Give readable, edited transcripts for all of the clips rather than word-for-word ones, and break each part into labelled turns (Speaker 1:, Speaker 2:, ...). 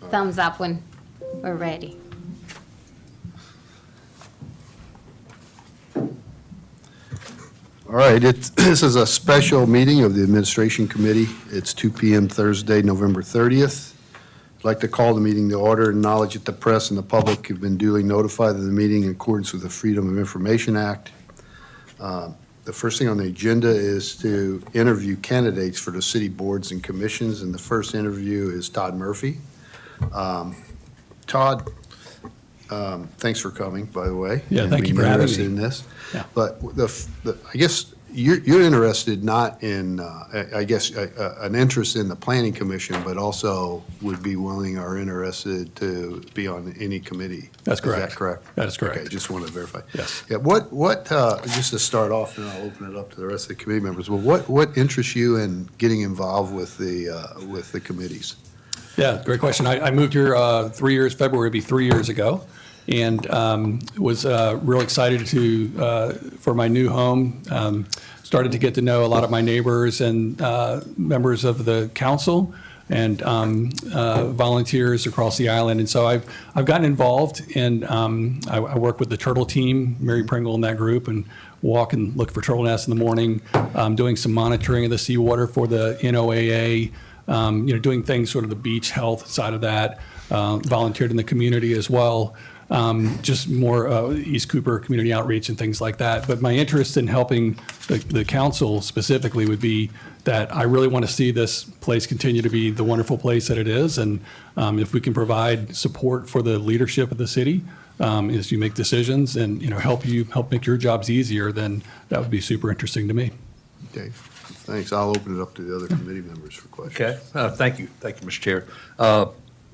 Speaker 1: thumbs up when we're ready.
Speaker 2: All right, this is a special meeting of the Administration Committee. It's 2 p.m. Thursday, November 30th. I'd like to call the meeting to order and acknowledge that the press and the public have been duly notified of the meeting in accordance with the Freedom of Information Act. The first thing on the agenda is to interview candidates for the city boards and commissions, and the first interview is Todd Murphy. Todd, thanks for coming, by the way.
Speaker 3: Yeah,
Speaker 2: and
Speaker 3: thank you
Speaker 2: being
Speaker 3: for having
Speaker 2: interested
Speaker 3: me.
Speaker 2: in this.
Speaker 3: Yeah.
Speaker 2: But I guess you're interested not in, an interest in the planning commission, but also would be willing or interested to be on any committee.
Speaker 3: That's correct.
Speaker 2: Is that correct?
Speaker 3: That is correct.
Speaker 2: Okay, just wanted to verify.
Speaker 3: Yes.
Speaker 2: Yeah, just to start off, and I'll open it up to the rest of the committee members, well, what interests you in getting involved with the committees?
Speaker 3: Yeah, great question. I moved here February would be 3 years ago, and was real excited for my new home. Started to get to know a lot of my neighbors and members of the council and volunteers across the island. And so I've gotten involved, and I work with the turtle team, Mary Pringle and that group, and walk and look for turtle nests in the morning. Doing some monitoring of the seawater for the NOAA. Doing things sort of the beach health side of that, volunteered in the community as well, just more East Cooper community outreach and things like that. But my interest in helping the council specifically would be that I really want to see this place continue to be the wonderful place that it is. And if we can provide support for the leadership of the city as you make decisions and, help make your jobs easier, then that would be super interesting to me.
Speaker 2: Okay, thanks. I'll open it up to the other committee members for questions.
Speaker 4: Okay, thank you, Mr. Chair.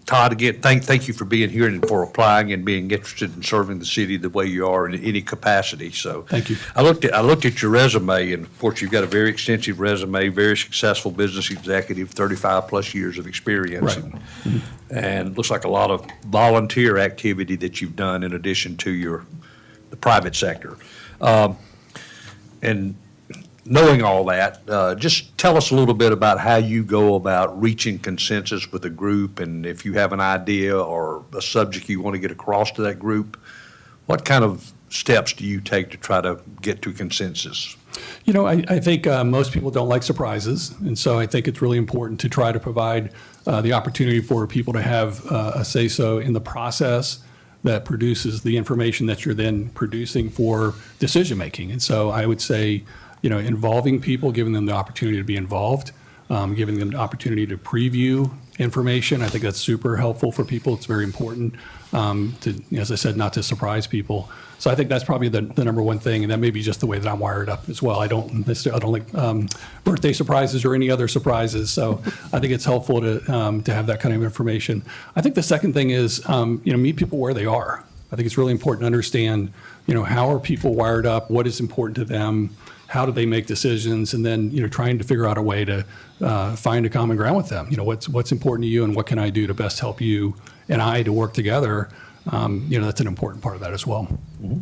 Speaker 4: Todd, again, thank you for being here and for applying and being interested in serving the city the way you are in any capacity. So
Speaker 3: Thank you.
Speaker 4: I looked at your resume, and of course you've got a very extensive resume, very successful business executive, 35 plus years of experience,
Speaker 3: Right.
Speaker 4: and looks like a lot of volunteer activity that you've done in addition to the private sector, and. Knowing all that, just tell us a little bit about how you go about reaching consensus with a group, and if you have an idea or a subject you want to get across to that group, what kind of steps do you take to try to get to consensus?
Speaker 3: I think most people don't like surprises, and so I think it's really important to try to provide the opportunity for people to have a say-so in the process that produces the information that you're then producing for decision-making. And so I would say, involving people, giving them the opportunity to be involved, giving them the opportunity to preview information. I think that's super helpful for people. It's very important to, as I said, not to surprise people. So I think that's probably the number one thing, and that may be just the way that I'm wired up as well. I don't like birthday surprises or any other surprises. So I think it's helpful to have that kind of information. I think the second thing is, meet people where they are. I think it's really important to understand, how are people wired up? What is important to them? How do they make decisions? And then, trying to figure out a way to find a common ground with them. What's important to you, and what can I do to best help you and I to work together? That's an important part of that as well.
Speaker 4: Mm-hmm.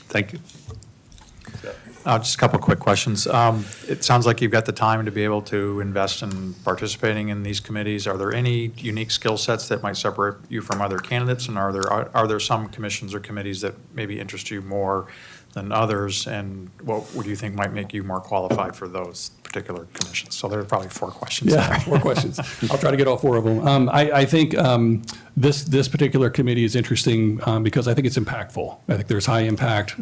Speaker 4: Thank you.
Speaker 5: Just a couple of quick questions. It sounds like you've got the time to be able to invest in participating in these committees. Are there any unique skill sets that might separate you from other candidates? And are there some commissions or committees that maybe interest you more than others? And what do you think might make you more qualified for those particular commissions? So there are probably 4 questions.
Speaker 3: Yeah, 4 questions. I'll try to get all 4 of them. I think this particular committee is interesting because I think it's impactful. I think there's high impact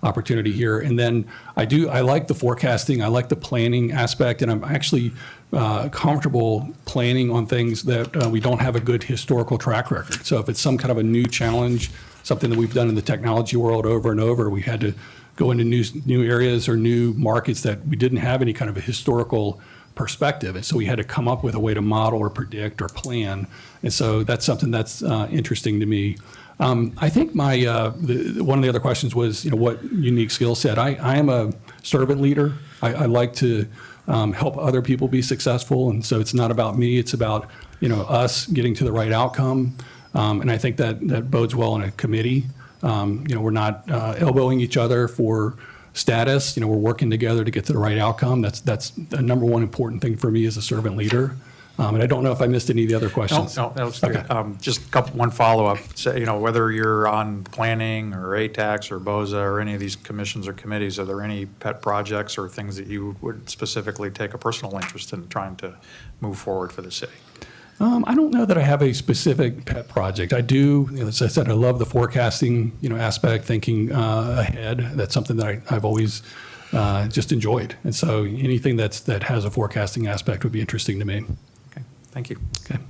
Speaker 3: opportunity here. And then I like the forecasting. I like the planning aspect, and I'm actually comfortable planning on things that we don't have a good historical track record. So if it's some kind of a new challenge, something that we've done in the technology world over and over, we had to go into new areas or new markets that we didn't have any kind of a historical perspective. And so we had to come up with a way to model or predict or plan. And so that's something that's interesting to me. I think one of the other questions was, what unique skill set? I am a servant leader. I like to help other people be successful. And so it's not about me, it's about, us getting to the right outcome. And I think that bodes well in a committee. We're not elbowing each other for status. We're working together to get to the right outcome. That's the number one important thing for me as a servant leader. And I don't know if I missed any of the other
Speaker 5: No,
Speaker 3: questions.
Speaker 5: no, that was good.
Speaker 3: Okay.
Speaker 5: Just one follow-up. So, whether you're on planning or ATAX or BOZA or any of these commissions or committees, are there any pet projects or things that you would specifically take a personal interest in trying to move forward for the city?
Speaker 3: I don't know that I have a specific pet project. I do, as I said, I love the forecasting, aspect, thinking ahead. That's something that I've always just enjoyed. And so anything that has a forecasting aspect would be interesting to me.
Speaker 5: Okay, thank you.
Speaker 3: Okay.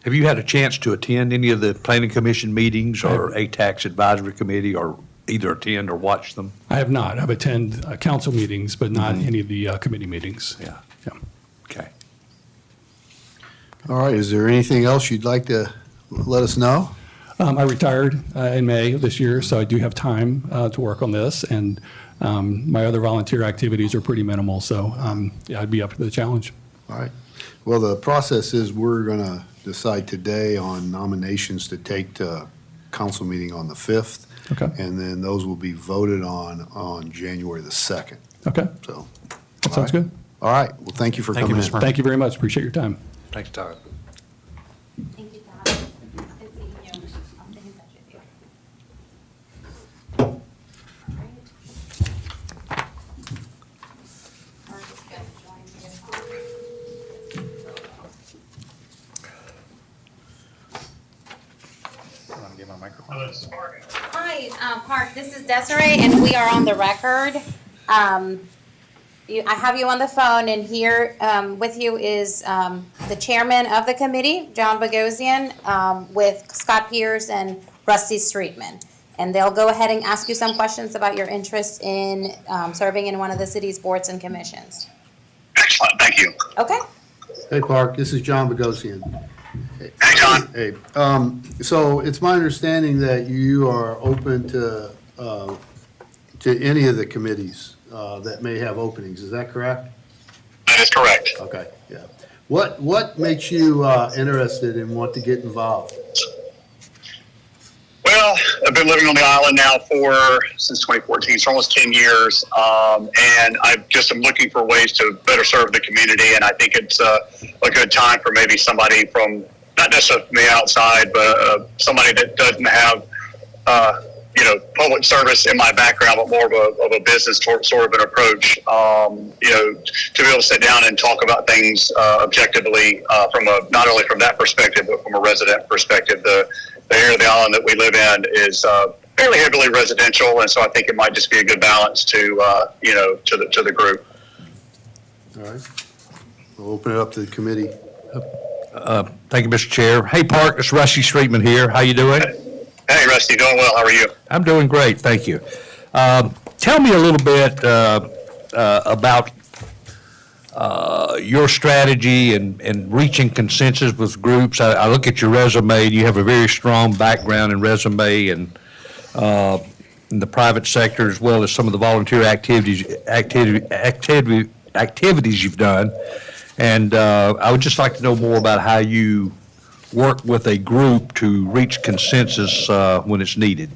Speaker 4: Have you had a chance to attend any of the planning commission meetings or ATAX advisory committee, or either attend or watch them?
Speaker 3: I have not. I've attended council meetings, but not any of the committee meetings.
Speaker 4: Yeah.
Speaker 3: Yeah.
Speaker 4: Okay.
Speaker 2: All right, is there anything else you'd like to let us know?
Speaker 3: I retired in May of this year, so I do have time to work on this, and my other volunteer activities are pretty minimal, so yeah, I'd be up to the challenge.
Speaker 2: All right. Well, the process is we're going to decide today on nominations to take to council meeting on the 5th.
Speaker 3: Okay.
Speaker 2: And then those will be voted on January the 2nd.
Speaker 3: Okay,
Speaker 2: So.
Speaker 3: that sounds good.
Speaker 2: All right. Well, thank you for
Speaker 5: Thank you,
Speaker 2: coming
Speaker 5: Mr.
Speaker 2: in.
Speaker 5: Murphy.
Speaker 3: Thank you very much. Appreciate your time.
Speaker 4: Thanks, Todd.
Speaker 1: Thank you, Todd. Good seeing you. I'll stay in touch with you. All right. Mark is going to join
Speaker 5: You want to give him a microphone?
Speaker 1: Hi, Park, this is Desiree, and we are on the record. I have you on the phone, and here with you is the chairman of the committee, John Bogosian, with Scott Pierce and Rusty Streetman. And they'll go ahead and ask you some questions about your interest in serving in one of the city's boards and commissions.
Speaker 6: Excellent, thank you.
Speaker 1: Okay?
Speaker 2: Hey, Park, this is John Bogosian.
Speaker 6: Hey, John.
Speaker 2: Hey, so it's my understanding that you are open to any of the committees that may have openings. Is that correct?
Speaker 6: That is correct.
Speaker 2: Okay, yeah. What makes you interested and want to get involved?
Speaker 6: Well, I've been living on the island now since 2014, so almost 10 years. And I just am looking for ways to better serve the community. And I think it's a good time for maybe somebody from, not necessarily from the outside, but somebody that doesn't have, public service in my background, but more of a business sort of an approach, to be able to sit down and talk about things objectively from not only from that perspective, but from a resident perspective. The area of the island that we live in is fairly heavily residential, and so I think it might just be a good balance to the group.
Speaker 2: All right. We'll open it up to the committee.
Speaker 4: Thank you, Mr. Chair. Hey, Park, it's Rusty Streetman here. How you doing?
Speaker 6: Hey, Rusty, doing well. How are you?
Speaker 4: I'm doing great, thank you. Tell me a little bit about your strategy and reaching consensus with groups. I look at your resume, and you have a very strong background in resume and in the private sector, as well as some of the volunteer activities you've done. And I would just like to know more about how you work with a group to reach consensus when it's needed.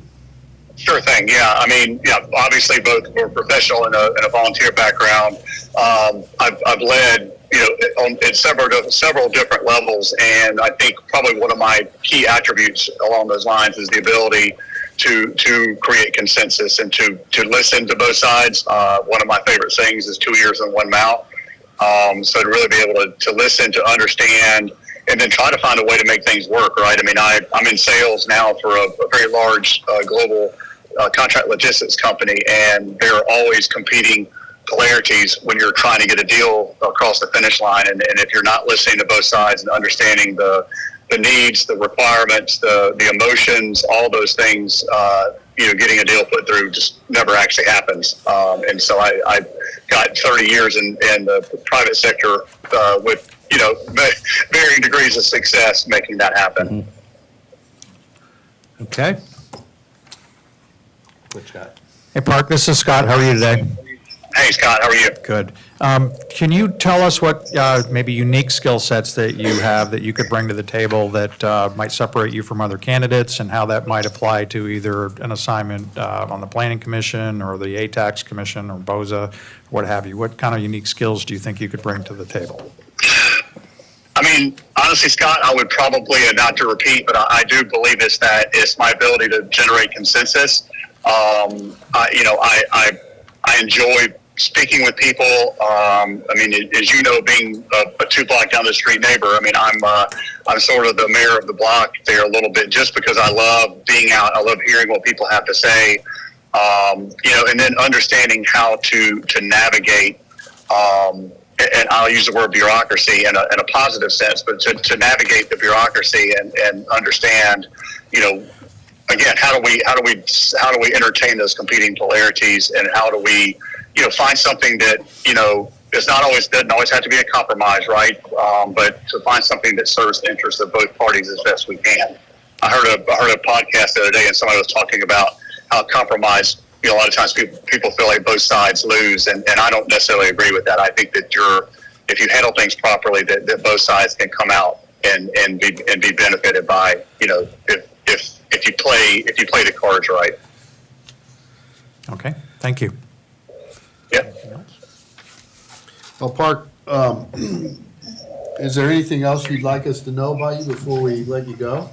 Speaker 6: Sure thing. Yeah. I mean, yeah, obviously both for professional and a volunteer background. I've led, at several different levels. And I think probably one of my key attributes along those lines is the ability to create consensus and to listen to both sides. One of my favorite sayings is 2 ears and 1 mouth. So to really be able to listen, to understand, and then try to find a way to make things work, right? I mean, I'm in sales now for a very large global contract logistics company, and there are always competing polarities when you're trying to get a deal across the finish line. And if you're not listening to both sides and understanding the needs, the requirements, the emotions, all those things, getting a deal put through just never actually happens. And so I got 30 years in the private sector with, varying degrees of success making that happen.
Speaker 4: Okay?
Speaker 5: Hey, Park, this is Scott. How are you today?
Speaker 6: Hey, Scott, how are you?
Speaker 5: Good. Can you tell us what maybe unique skill sets that you have that you could bring to the table that might separate you from other candidates, and how that might apply to either an assignment on the Planning Commission or the ATAX Commission or BOZA, what have you? What kind of unique skills do you think you could bring to the table?
Speaker 6: I mean, honestly, Scott, I would probably, and not to repeat, but I do believe it's my ability to generate consensus. I enjoy speaking with people. I mean, as you know, being a 2 block down the street neighbor, I mean, I'm sort of the mayor of the block there a little bit, just because I love being out. I love hearing what people have to say. And then understanding how to navigate. And I'll use the word bureaucracy in a positive sense, but to navigate the bureaucracy and understand, again, how do we entertain those competing polarities, and how do we, find something that, is not always, doesn't always have to be a compromise, right? But to find something that serves the interests of both parties as best we can. I heard a podcast the other day, and somebody was talking about how compromise, a lot of times people feel like both sides lose, and I don't necessarily agree with that. I think that if you handle things properly, that both sides can come out and be benefited by, if you play the cards right.
Speaker 5: Okay, thank you.
Speaker 6: Yeah.
Speaker 2: Well, Park, is there anything else you'd like us to know about you before we let you go?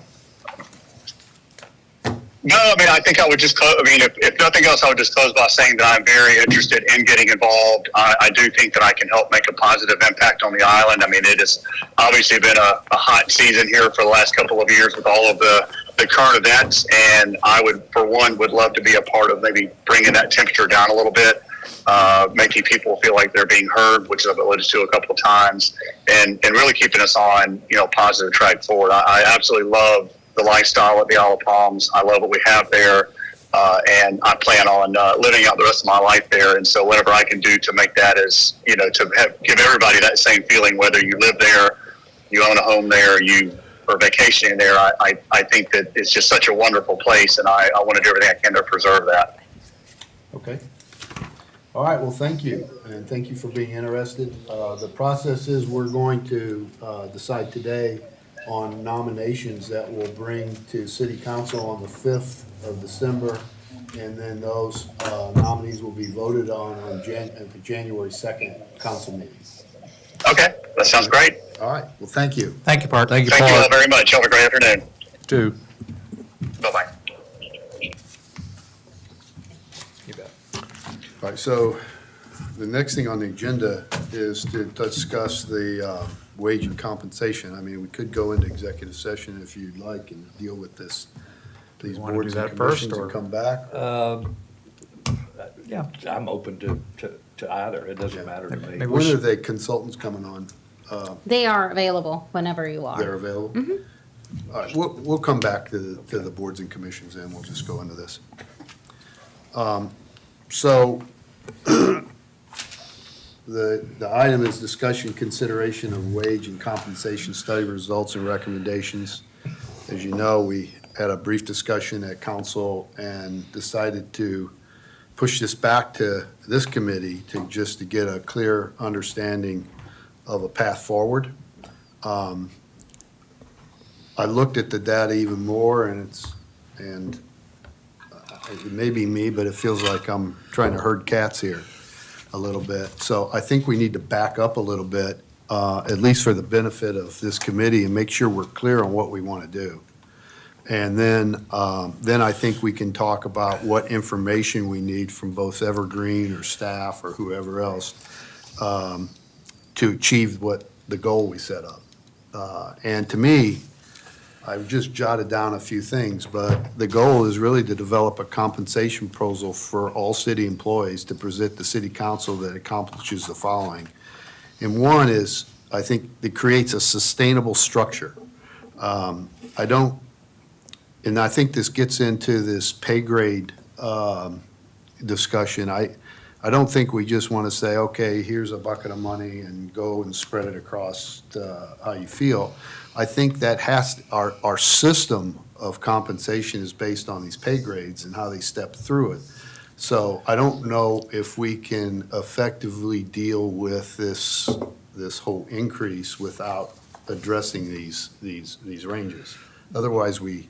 Speaker 6: No, I mean, I think I would just close. I mean, if nothing else, I would just close by saying that I'm very interested in getting involved. I do think that I can help make a positive impact on the island. I mean, it has obviously been a hot season here for the last couple of years with all of the current events, and I would love to be a part of maybe bringing that temperature down a little bit, making people feel like they're being heard, which I've alluded to a couple of times, and really keeping us on, positive track forward. I absolutely love the lifestyle at the Isle of Palms. I love what we have there, and I plan on living out the rest of my life there. And so whatever I can do to make that give everybody that same feeling, whether you live there, you own a home there, you are vacationing there, I think that it's just such a wonderful place, and I want to do everything I can to preserve that.
Speaker 2: Okay. All right, well, thank you, and thank you for being interested. The process is we're going to decide today on nominations that we'll bring to City Council on the 5th of December, and then those nominees will be voted on at the January 2nd council meeting.
Speaker 6: Okay, that sounds great.
Speaker 2: All right, well, thank you.
Speaker 5: Thank you, Bart.
Speaker 4: Thank you,
Speaker 6: Thank you all
Speaker 4: Park.
Speaker 6: very much. Have a great afternoon.
Speaker 4: Too.
Speaker 6: Bye-bye.
Speaker 5: You bet.
Speaker 2: All right, so the next thing on the agenda is to discuss the wage and compensation. I mean, we could go into executive session if you'd like and deal with these
Speaker 5: You wanna
Speaker 2: boards
Speaker 5: do
Speaker 2: and
Speaker 5: that first,
Speaker 2: commissions
Speaker 5: or-
Speaker 2: and come back.
Speaker 4: Yeah, I'm open to either. It doesn't matter to me.
Speaker 5: Maybe we
Speaker 2: When are
Speaker 5: should-
Speaker 2: the consultants coming on?
Speaker 1: They are available whenever you are.
Speaker 2: They're available? All right, we'll come back to the boards and commissions, and we'll just go into this. So, the item is discussion, consideration of wage and compensation study results and recommendations. As you know, we had a brief discussion at council and decided to push this back to this committee to get a clear understanding of a path forward. I looked at the data even more, and it may be me, but it feels like I'm trying to herd cats here a little bit. So I think we need to back up a little bit, at least for the benefit of this committee, and make sure we're clear on what we want to do. And then I think we can talk about what information we need from both Evergreen or staff or whoever else to achieve what the goal we set up. And to me, I've just jotted down a few things, but the goal is really to develop a compensation proposal for all city employees to present to city council that accomplishes the following. And one is, I think, it creates a sustainable structure. And I think this gets into this pay grade discussion. I don't think we just want to say, okay, here's a bucket of money and go and spread it across how you feel. I think that our system of compensation is based on these pay grades and how they step through it. So I don't know if we can effectively deal with this whole increase without addressing these ranges. Otherwise, we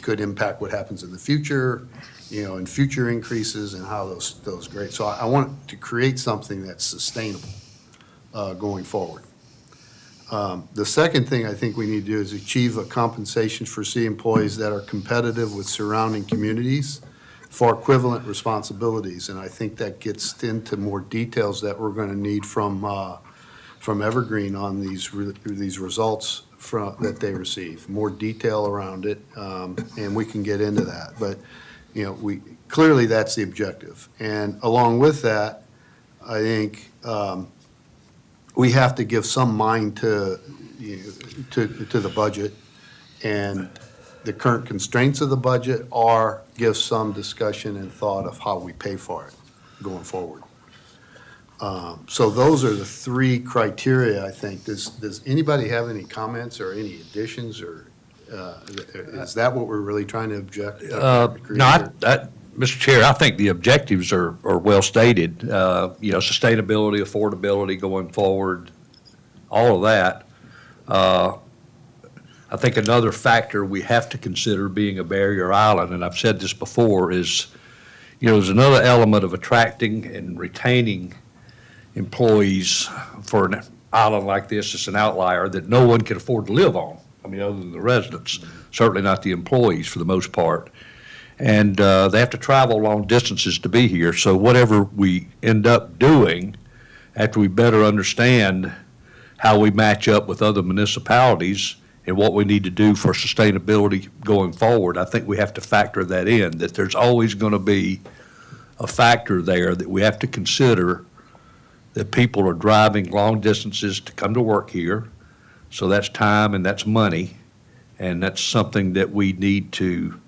Speaker 2: could impact what happens in the future, in future increases and how those grades. So I want to create something that's sustainable going forward. The second thing I think we need to do is achieve a compensation for city employees that are competitive with surrounding communities for equivalent responsibilities. And I think that gets into more details that we're going to need from Evergreen on these results that they receive, more detail around it, and we can get into that. But, clearly that's the objective. And along with that, I think we have to give some mind to the budget and the current constraints of the budget, or give some discussion and thought of how we pay for it going forward. So those are the three criteria, I think. Does anybody have any comments or any additions, or is that what we're really trying to object?
Speaker 4: No, Mr. Chair, I think the objectives are well stated. Sustainability, affordability going forward, all of that. I think another factor we have to consider being a barrier island, and I've said this before, is, there's another element of attracting and retaining employees for an island like this. It's an outlier that no one can afford to live on, other than the residents, certainly not the employees for the most part. And they have to travel long distances to be here. So whatever we end up doing, after we better understand how we match up with other municipalities and what we need to do for sustainability going forward, I think we have to factor that in, that there's always going to be a factor there that we have to consider, that people are driving long distances to come to work here. So that's time and that's money, and that's something that we need to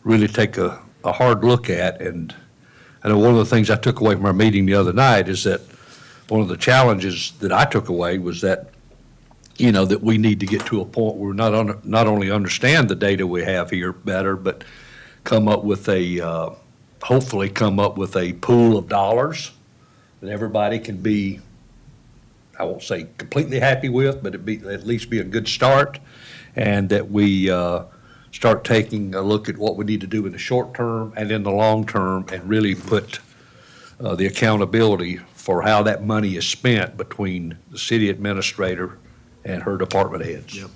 Speaker 4: really take a hard look at. And I know one of the things I took away from our meeting the other night is that one of the challenges that I took away was that, that we need to get to a point where we not only understand the data we have here better, but hopefully come up with a pool of dollars that everybody can be, I won't say completely happy with, but at least be a good start, and that we start taking a look at what we need to do in the short term and in the long term, and really put the accountability for how that money is spent between the city administrator and her department heads.
Speaker 2: Yep.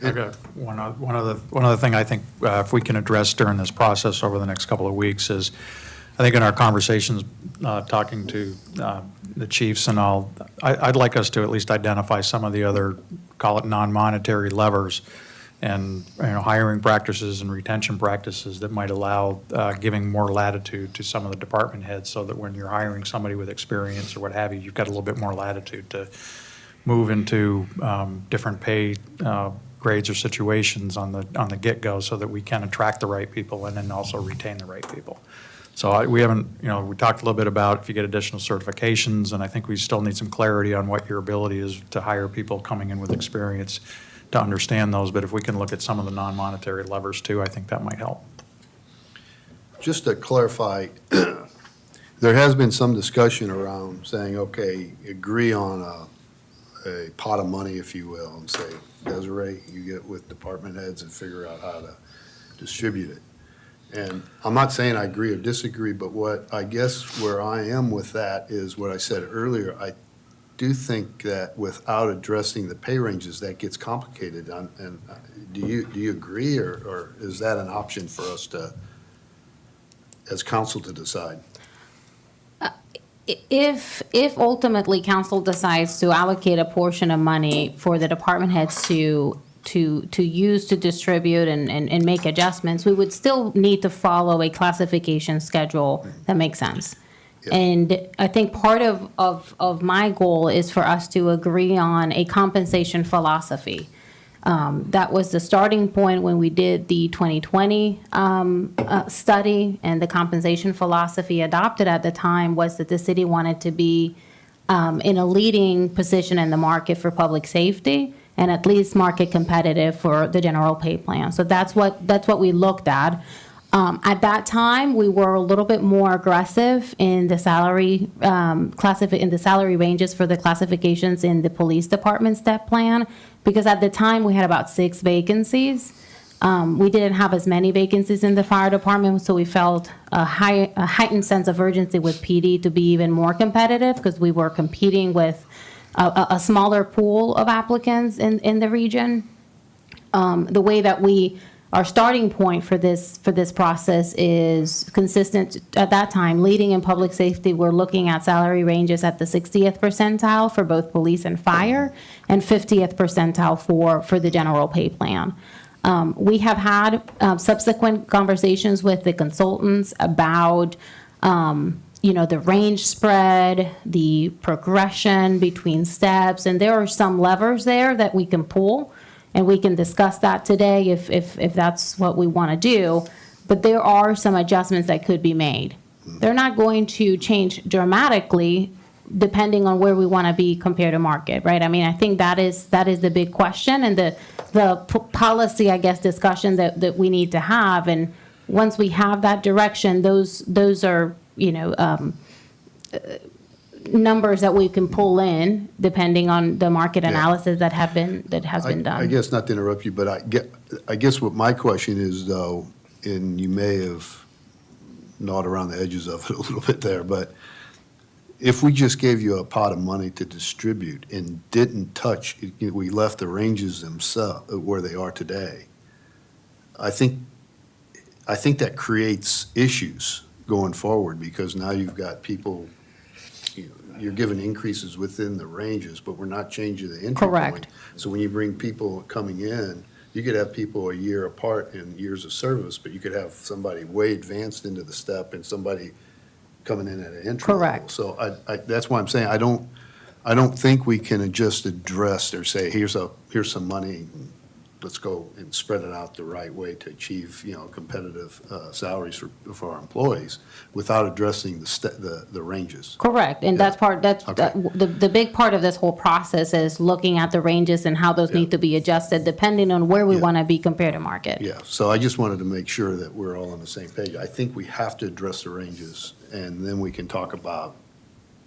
Speaker 5: Okay. One other thing I think if we can address during this process over the next couple of weeks is, I think in our conversations, talking to the chiefs and all, I'd like us to at least identify some of the other, call it non-monetary levers, and hiring practices and retention practices that might allow giving more latitude to some of the department heads, so that when you're hiring somebody with experience or what have you, you've got a little bit more latitude to move into different pay grades or situations on the get-go, so that we can attract the right people and then also retain the right people. So we haven't, we talked a little bit about if you get additional certifications, and I think we still need some clarity on what your ability is to hire people coming in with experience to understand those. But if we can look at some of the non-monetary levers too, I think that might help.
Speaker 2: Just to clarify, there has been some discussion around saying, okay, agree on a pot of money, if you will, and say, Desiree, you get with department heads and figure out how to distribute it. And I'm not saying I agree or disagree, but what I guess where I am with that is what I said earlier. I do think that without addressing the pay ranges, that gets complicated. And do you agree, or is that an option for us to, as council, to decide?
Speaker 1: If ultimately council decides to allocate a portion of money for the department heads to use to distribute and make adjustments, we would still need to follow a classification schedule that makes sense.
Speaker 2: Yeah.
Speaker 1: And I think part of my goal is for us to agree on a compensation philosophy. That was the starting point when we did the 2020 study, and the compensation philosophy adopted at the time was that the city wanted to be in a leading position in the market for public safety, and at least market competitive for the general pay plan. So that's what we looked at. At that time, we were a little bit more aggressive in the salary in the salary ranges for the classifications in the police department step plan, because at the time we had about 6 vacancies. We didn't have as many vacancies in the fire department, so we felt a heightened sense of urgency with PD to be even more competitive, because we were competing with a smaller pool of applicants in the region. The way that our starting point for this process is consistent at that time. Leading in public safety, we're looking at salary ranges at the 60th percentile for both police and fire, and 50th percentile for the general pay plan. We have had subsequent conversations with the consultants about the range spread, the progression between steps, and there are some levers there that we can pull. And we can discuss that today if that's what we want to do. But there are some adjustments that could be made. They're not going to change dramatically depending on where we want to be compared to market, right? I mean, I think that is the big question and the policy, I guess, discussion that we need to have. And once we have that direction, those are, numbers that we can pull in depending on the market analysis that has been done.
Speaker 2: I guess, not to interrupt you, but I guess what my question is, though, and you may have gnawed around the edges of it a little bit there, but if we just gave you a pot of money to distribute and didn't touch, we left the ranges themselves where they are today, I think that creates issues going forward, because now you've got people, you're giving increases within the ranges, but we're not changing the entry point.
Speaker 1: Correct.
Speaker 2: So when you bring people coming in, you could have people a year apart in years of service, but you could have somebody way advanced into the step and somebody coming in at an entry level.
Speaker 1: Correct.
Speaker 2: So that's why I'm saying I don't think we can just address or say, here's some money, let's go and spread it out the right way to achieve, competitive salaries for our employees without addressing the ranges.
Speaker 1: Correct, and
Speaker 2: Yeah. Okay.
Speaker 1: the big part of this whole process is looking at the ranges and how those need to be adjusted depending on where we
Speaker 2: Yeah.
Speaker 1: want to be compared to market.
Speaker 2: Yeah, so I just wanted to make sure that we're all on the same page. I think we have to address the ranges, and then we can talk about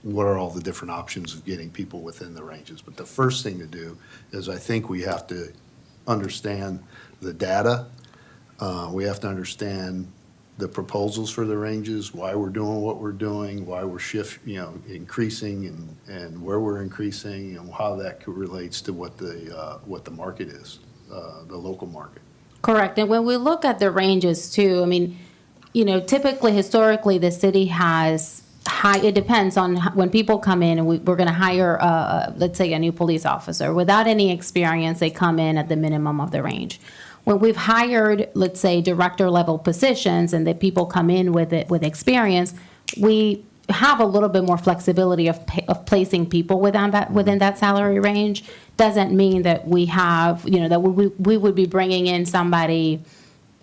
Speaker 2: what are all the different options of getting people within the ranges. But the first thing to do is, I think we have to understand the data. We have to understand the proposals for the ranges, why we're doing what we're doing, why we're increasing and where we're increasing, and how that relates to what the market is, the local market.
Speaker 1: Correct, and when we look at the ranges too, I mean, typically, historically, the city has it depends on when people come in and we're going to hire, let's say, a new police officer. Without any experience, they come in at the minimum of the range. When we've hired, let's say, director level positions and the people come in with experience, we have a little bit more flexibility of placing people within that salary range. Doesn't mean that we have, that we would be bringing in somebody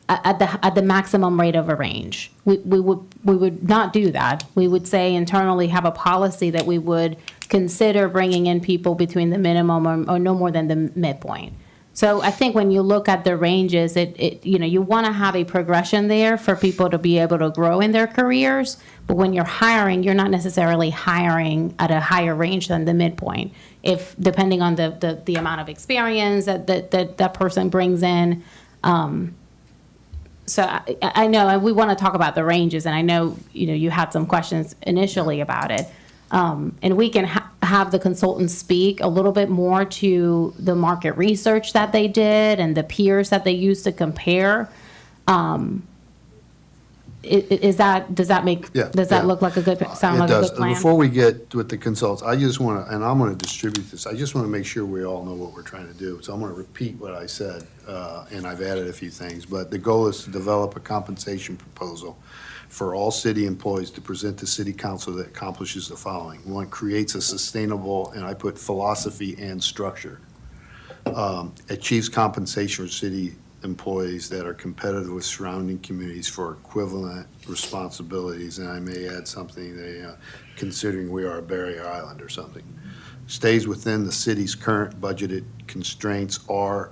Speaker 1: at the maximum rate of a range. We would not do that. We would say internally have a policy that we would consider bringing in people between the minimum or no more than the midpoint. So I think when you look at the ranges, you want to have a progression there for people to be able to grow in their careers. But when you're hiring, you're not necessarily hiring at a higher range than the midpoint, if depending on the amount of experience that person brings in. So I know, and we want to talk about the ranges, and I know, you had some questions initially about it. And we can have the consultants speak a little bit more to the market research that they did and the peers that they used to compare. Does that look like sound like a good plan?
Speaker 2: Before we get with the consultants, I just want to, and I'm going to distribute this, I just want to make sure we all know what we're trying to do. So I'm going to repeat what I said, and I've added a few things. But the goal is to develop a compensation proposal for all city employees to present to city council that accomplishes the following. One, creates a sustainable, and I put philosophy and structure, achieves compensation for city employees that are competitive with surrounding communities for equivalent responsibilities, and I may add something, considering we are a barrier island or something. Stays within the city's current budgeted constraints, or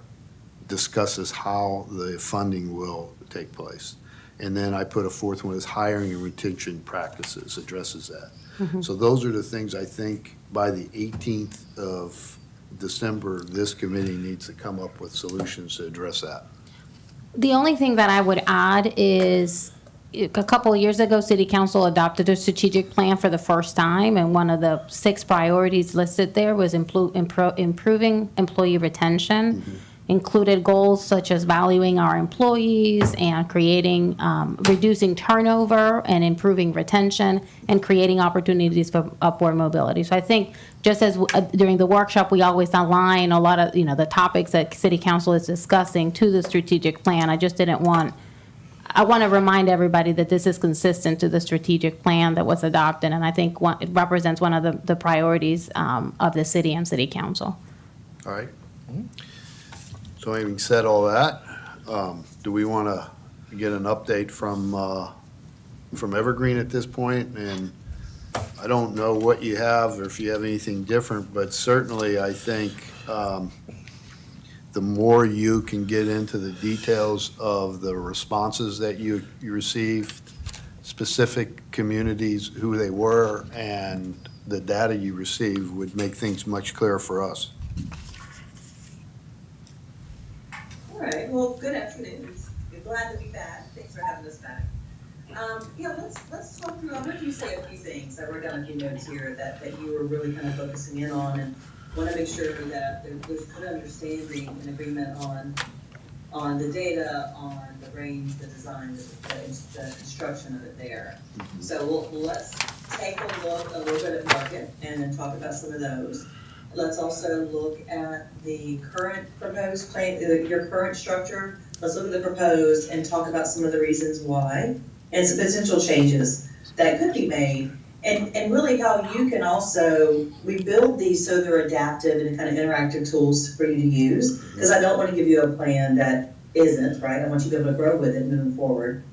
Speaker 2: discusses how the funding will take place. And then I put a fourth one, is hiring and retention practices, addresses that.
Speaker 1: Mm-hmm.
Speaker 2: So those are the things I think by the 18th of December, this committee needs to come up with solutions to address that.
Speaker 1: The only thing that I would add is a couple of years ago, City Council adopted a strategic plan for the first time, and one of the 6 priorities listed there was improving employee retention. Included goals such as valuing our employees and creating, reducing turnover and improving retention and creating opportunities for upward mobility. So I think just as during the workshop, we always align a lot of, the topics that City Council is discussing to the strategic plan. I want to remind everybody that this is consistent to the strategic plan that was adopted, and I think it represents one of the priorities of the city and City Council.
Speaker 2: All right. So having said all that, do we want to get an update from Evergreen at this point? And I don't know what you have or if you have anything different, but certainly I think the more you can get into the details of the responses that you received, specific communities, who they were, and the data you received would make things much clearer for us.
Speaker 7: All right, well, good afternoon. We're glad to be back. Thanks for having us back. Let's talk through, I heard you say a few things. I wrote down a few notes here that you were really kind of focusing in on, and want to make sure that there's good understanding and agreement on the data, on the range, the design, the construction of it there. So let's take a look a little bit at market and then talk about some of those. Let's also look at the current proposed plan, your current structure. Let's look at the proposed and talk about some of the reasons why and some potential changes that could be made. And really how you can also, we build these so they're adaptive and kind of interactive tools for you to use, because I don't want to give you a plan that isn't, right? I want you to be able to grow with it moving forward.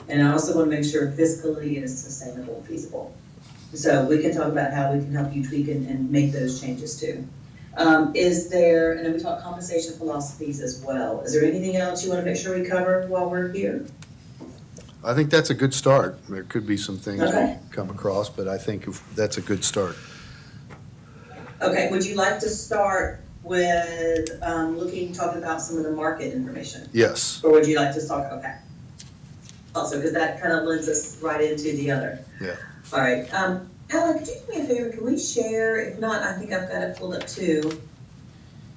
Speaker 7: And I also want to make sure fiscally it is sustainable and feasible. So we can talk about how we can help you tweak and make those changes too. Is there, and then we talk compensation philosophies as well. Is there anything else you want to make sure we cover while we're here?
Speaker 2: I think that's a good start. There could be some things
Speaker 7: Okay.
Speaker 2: we come across, but I think that's a good start.
Speaker 7: Okay, would you like to start with talking about some of the market information?
Speaker 2: Yes.
Speaker 7: Or would you like to start, okay. Also, because that kind of lends us right into the other.
Speaker 2: Yeah.
Speaker 7: All right, Ella, could you do me a favor? Can we share? If not, I think I've got it pulled up too.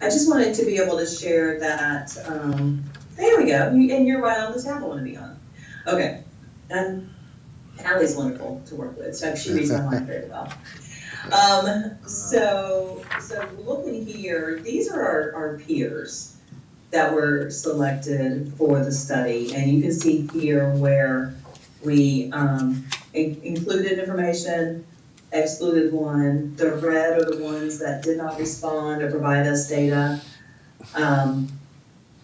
Speaker 7: I just wanted to be able to share that. There we go. And you're right on the tab I want to be on. Okay. Allie's wonderful to work with, so she reads my mind very well. So looking here, these are our peers that were selected for the study, and you can see here where we included information, excluded one. The red are the ones that did not respond or provide us data.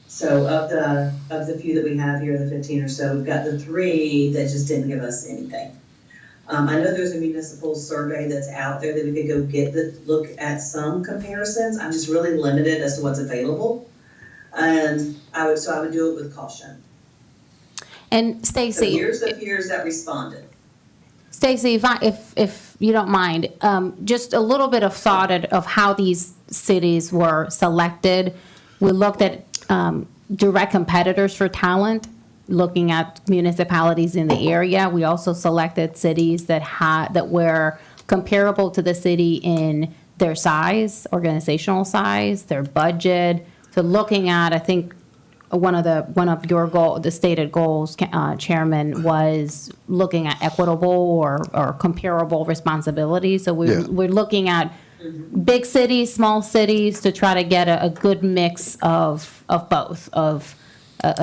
Speaker 7: So of the few that we have here, the 15 or so, we've got the 3 that just didn't give us anything. I know there's a municipal survey that's out there that we could go look at some comparisons. I'm just really limited as to what's available. And I would do it with caution.
Speaker 1: And
Speaker 7: So
Speaker 1: Stacy,
Speaker 7: here's the peers that responded.
Speaker 1: Stacy, if you don't mind, just a little bit of thought of how these cities were selected. We looked at direct competitors for talent, looking at municipalities in the area. We also selected cities that were comparable to the city in their size, organizational size, their budget. So looking at, I think, one of the stated goals, Chairman, was looking at equitable or comparable responsibility. So we're looking at big cities, small cities, to try to get a good mix of both, of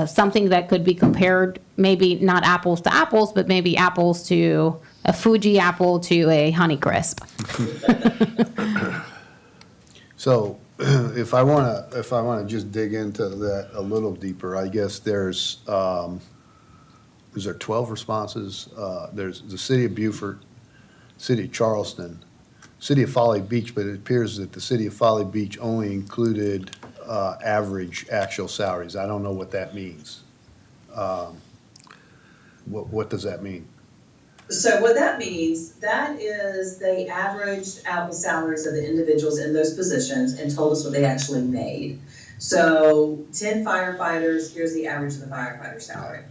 Speaker 1: something that could be compared, maybe not apples to apples, but maybe apples to a Fuji apple to a Honeycrisp.
Speaker 2: So if I want to just dig into that a little deeper, I guess is there 12 responses? There's the city of Beaufort, city of Charleston, city of Folly Beach, but it appears that the city of Folly Beach only included average actual salaries. I don't know what that means. What does that mean?
Speaker 7: So what that means, that is they averaged out the salaries of the individuals in those positions and told us what they actually made. So 10 firefighters, here's the average of the firefighter salary.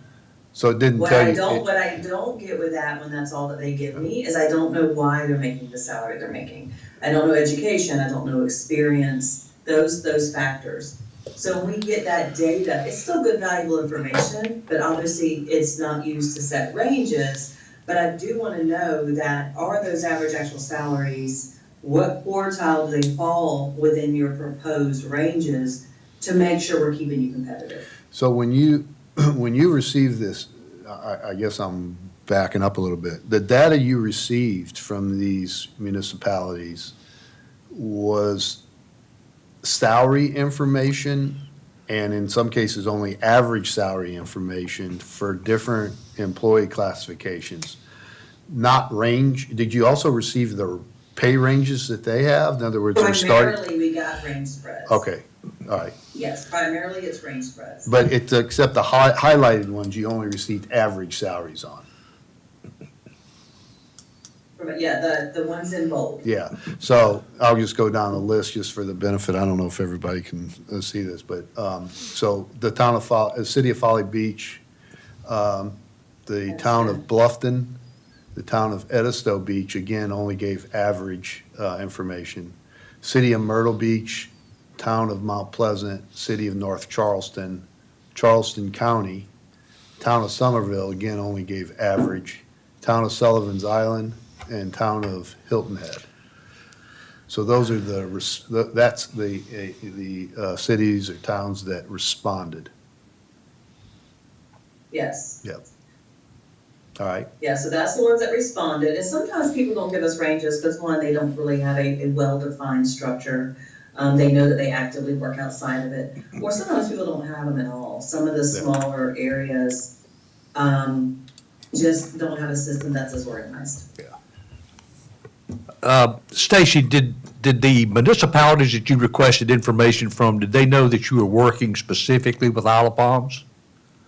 Speaker 2: So it didn't
Speaker 7: What
Speaker 2: tell
Speaker 7: I
Speaker 2: you.
Speaker 7: don't, what I don't get with that, when that's all that they give me, is I don't know why they're making the salary they're making. I don't know education, I don't know experience, those factors. So when we get that data, it's still good, valuable information, but obviously it's not used to set ranges. But I do want to know that, are those average actual salaries, what quartile do they fall within your proposed ranges to make sure we're keeping you competitive?
Speaker 2: So when you, when you received this, I guess I'm backing up a little bit. The data you received from these municipalities was salary information, and in some cases, only average salary information for different employee classifications, not range. Did you also receive the pay ranges that they have? In other words, they're starting.
Speaker 7: Primarily, we got range spreads.
Speaker 2: Okay, all right.
Speaker 7: Yes, primarily it's range spreads.
Speaker 2: But it's, except the highlighted ones, you only received average salaries on.
Speaker 7: Yeah, the ones in bold.
Speaker 2: Yeah, so I'll just go down the list just for the benefit. I don't know if everybody can see this, but, so the town of, city of Folly Beach, the town of Bluffton, the town of Edisto Beach, again, only gave average, information. City of Myrtle Beach, town of Mount Pleasant, city of North Charleston, Charleston County, town of Somerville, again, only gave average. Town of Sullivan's Island, and town of Hilton Head. So those are that's the cities or towns that responded.
Speaker 7: Yes.
Speaker 2: Yep. All right.
Speaker 7: Yeah, so that's the ones that responded. And sometimes people don't give us ranges because, one, they don't really have a well-defined structure. They know that they actively work outside of it. Or sometimes people don't have them at all. Some of the smaller areas just don't have a system that's as organized.
Speaker 4: Stacy, did the municipalities that you requested information from, did they know that you were working specifically with Isle of Palms?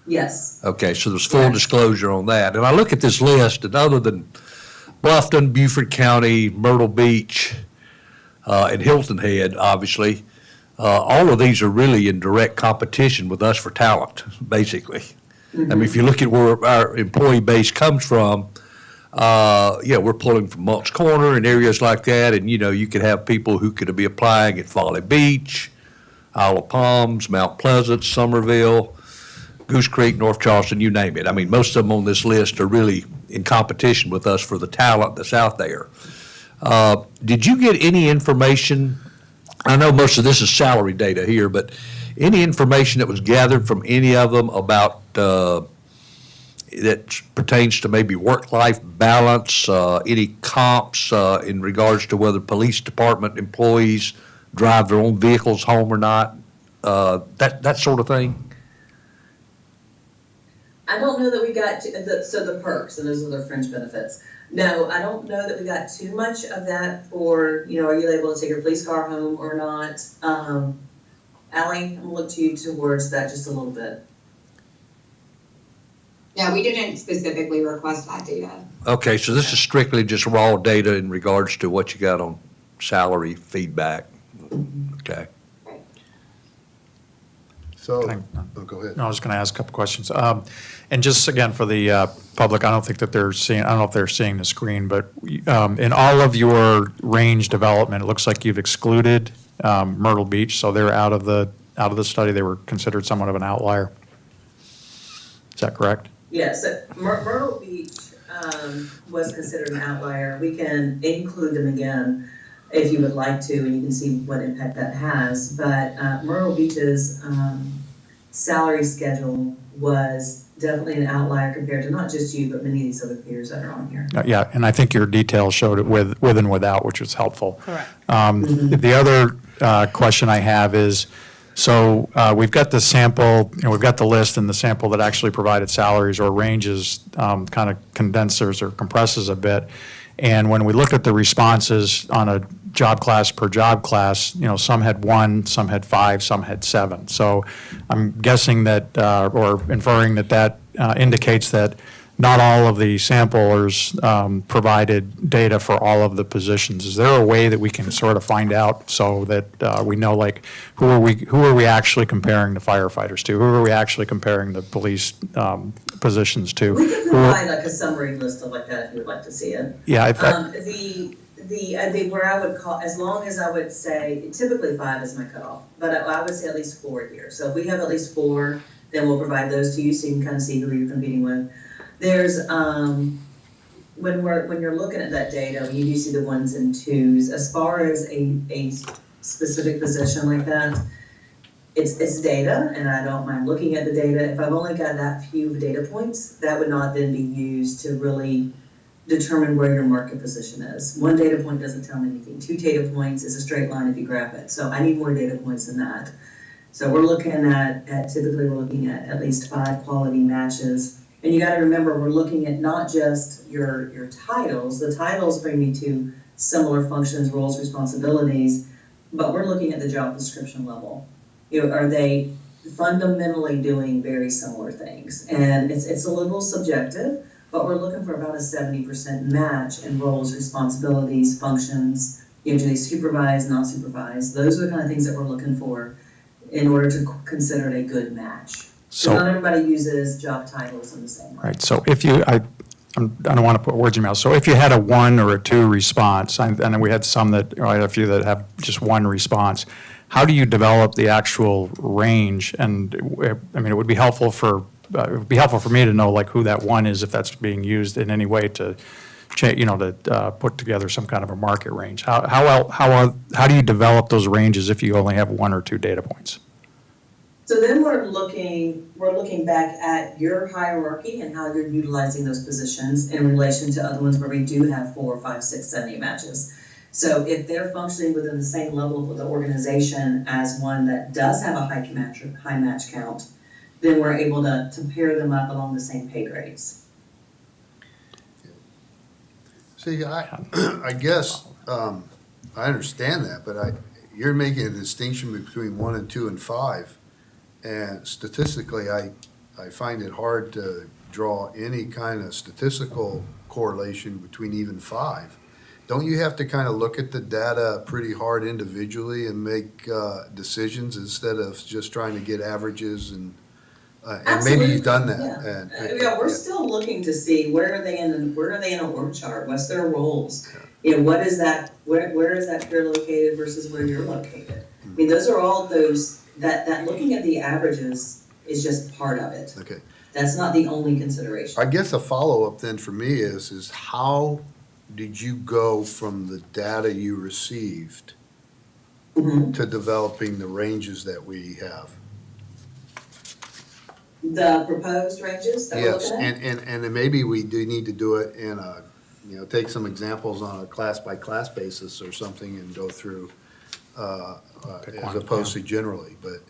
Speaker 7: Yes.
Speaker 4: Okay, so there's full
Speaker 7: Yeah.
Speaker 4: disclosure on that. And I look at this list, and other than Bluffton, Beaufort County, Myrtle Beach, and Hilton Head, obviously, all of these are really in direct competition with us for talent, basically. I mean, if you look at where our employee base comes from, yeah, we're pulling from Moncks Corner and areas like that, and, you could have people who could be applying at Folly Beach, Isle of Palms, Mount Pleasant, Somerville, Goose Creek, North Charleston, you name it. I mean, most of them on this list are really in competition with us for the talent that's out there. Did you get any information? I know most of this is salary data here, but any information that was gathered from any of them about that pertains to maybe work-life balance, any comps in regards to whether police department employees drive their own vehicles home or not, that sort of thing?
Speaker 7: I don't know that we got, so the perks, and those are the fringe benefits. No, I don't know that we got too much of that for, are you able to take your police car home or not? Ally, I'm gonna look to you towards that just a little bit.
Speaker 8: Yeah, we didn't specifically request that data.
Speaker 4: Okay, so this is strictly just raw data in regards to what you got on salary feedback. Okay.
Speaker 2: So,
Speaker 5: Can
Speaker 2: go ahead.
Speaker 5: No, I was going to ask a couple questions. And just again, for the public, I don't think that they're seeing, I don't know if they're seeing the screen, but in all of your range development, it looks like you've excluded Myrtle Beach, so they're out of the study. They were considered somewhat of an outlier. Is that correct?
Speaker 7: Yes, Myrtle Beach was considered an outlier. We can include them again if you would like to, and you can see what impact that has. But Myrtle Beach's salary schedule was definitely an outlier compared to not just you, but many of these other peers that are on here.
Speaker 5: Yeah, and I think your details showed it with and without, which was helpful.
Speaker 1: Correct.
Speaker 5: The other question I have is, so we've got the sample, we've got the list and the sample that actually provided salaries or ranges, kind of condenses or compresses a bit. And when we looked at the responses on a job class per job class, some had 1, some had 5, some had 7. So I'm guessing that, or inferring that indicates that not all of the samplers provided data for all of the positions. Is there a way that we can sort of find out so that we know, like, who are we actually comparing the firefighters to? Who are we actually comparing the police positions to?
Speaker 7: We can provide like a summary list of like that if you would like to see it.
Speaker 5: Yeah,
Speaker 7: Where I would call, as long as I would say, typically 5 is my cutoff, but I would say at least 4 here. So if we have at least 4, then we'll provide those to you so you can kind of see who you're competing with. There's, when you're looking at that data, you do see the 1s and 2s. As far as a specific position like that, it's data, and I don't mind looking at the data. If I've only got that few data points, that would not then be used to really determine where your market position is. 1 data point doesn't tell me anything. 2 data points is a straight line if you graph it. So I need more data points than that. So we're looking at typically we're looking at least 5 quality matches. And you got to remember, we're looking at not just your titles. The titles bring me to similar functions, roles, responsibilities, but we're looking at the job description level. Are they fundamentally doing very similar things? And it's a little subjective, but we're looking for about a 70% match in roles, responsibilities, functions. Do they supervise, not supervise? Those are the kind of things that we're looking for in order to consider it a good match. So not everybody uses job titles in the same way.
Speaker 5: Right, so if you, I don't want to put words in your mouth, so if you had a 1 or a 2 response, and we had some that, or I had a few that have just 1 response, how do you develop the actual range? And, I mean, it would be helpful for me to know, like, who that 1 is, if that's being used in any way to put together some kind of a market range. How do you develop those ranges if you only have 1 or 2 data points?
Speaker 7: So then we're looking back at your hierarchy and how you're utilizing those positions in relation to other ones where we do have 4, 5, 6, 7, 8 matches. So if they're functioning within the same level of the organization as one that does have a high match count, then we're able to pair them up along the same pay grades.
Speaker 2: See, I guess, I understand that, but you're making a distinction between 1 and 2 and 5. And statistically, I find it hard to draw any kind of statistical correlation between even 5. Don't you have to kind of look at the data pretty hard individually and make decisions instead of just trying to get averages and maybe you've done that.
Speaker 7: Yeah. We're still looking to see where are they in an org chart? What's their roles? What is that? Where is that peer located versus where you're located? I mean, those are all those that looking at the averages is just part of it.
Speaker 2: Okay.
Speaker 7: That's not the only consideration.
Speaker 2: I guess a follow-up then for me is how did you go from the data you received to developing the ranges that we have?
Speaker 7: The proposed ranges that we're looking at?
Speaker 2: Yes, and then maybe we do need to do it in take some examples on a class-by-class basis or something and go through as opposed to generally. But,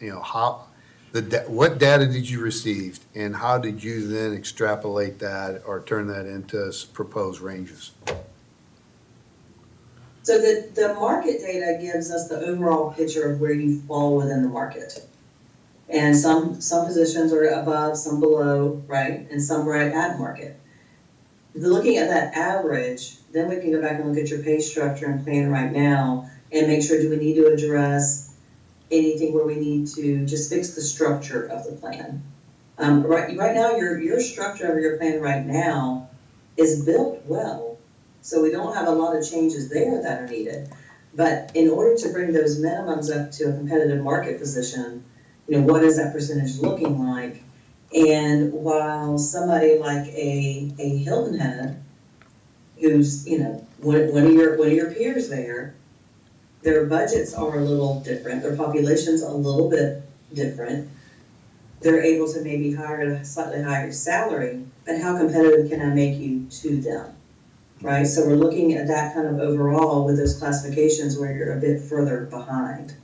Speaker 2: what data did you receive and how did you then extrapolate that or turn that into proposed ranges?
Speaker 7: So the market data gives us the overall picture of where you fall within the market. And some positions are above, some below, right? And some right at market. Looking at that average, then we can go back and look at your pay structure and plan right now and make sure, do we need to address anything where we need to just fix the structure of the plan? Right now, your structure of your plan right now is built well. So we don't have a lot of changes there that are needed. But in order to bring those minimums up to a competitive market position, what is that percentage looking like? And while somebody like a Hilton Head, who's, one of your peers there, their budgets are a little different, their population's a little bit different. They're able to maybe hire at a slightly higher salary, but how competitive can I make you to them? Right, so we're looking at that kind of overall with those classifications where you're a bit further behind.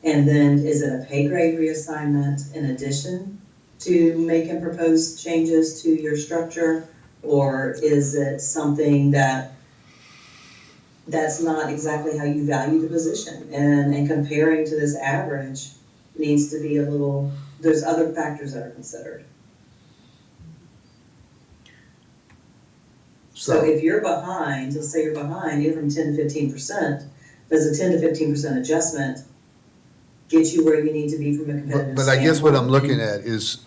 Speaker 7: And then is it a pay grade reassignment in addition to making proposed changes to your structure? Or is it something that's not exactly how you value the position? And comparing to this average needs to be there's other factors that are considered. So if you're behind, let's say you're behind, you're from 10 to 15%, does a 10 to 15% adjustment get you where you need to be from a competitive
Speaker 2: But I guess what I'm
Speaker 7: standpoint?
Speaker 2: looking at is,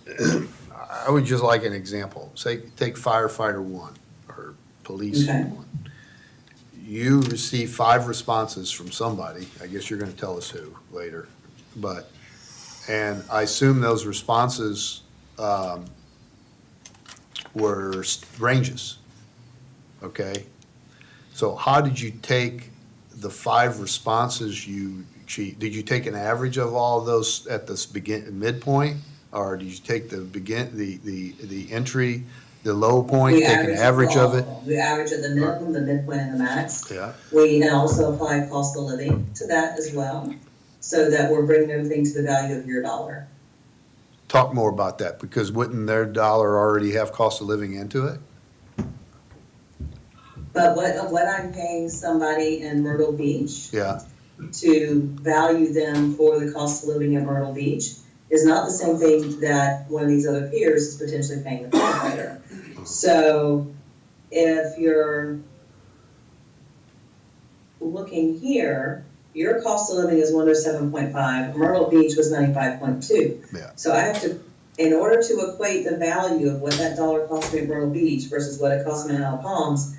Speaker 2: I would just like an example. Say, take firefighter one or police
Speaker 7: Okay.
Speaker 2: one. You receive 5 responses from somebody. I guess you're gonna tell us who later. And I assume those responses were ranges, okay? So how did you take the 5 responses did you take an average of all of those at this midpoint? Or did you take the entry, the low point,
Speaker 7: We
Speaker 2: take an average of it?
Speaker 7: We average at the minimum, the midpoint, and the max.
Speaker 2: Yeah,
Speaker 7: We then also apply cost of living to that as well, so that we're bringing everything to the value of your dollar.
Speaker 2: talk more about that, because wouldn't their dollar already have cost of living into it?
Speaker 7: But what I'm paying somebody in Myrtle Beach
Speaker 2: Yeah,
Speaker 7: to value them for the cost of living in Myrtle Beach is not the same thing that one of these other peers is potentially paying the firefighter. So if you're looking here, your cost of living is 107.5, Myrtle Beach was 95.2.
Speaker 2: yeah.
Speaker 7: So I have to, in order to equate the value of what that dollar cost me at Myrtle Beach versus what it cost me in Isle Palms,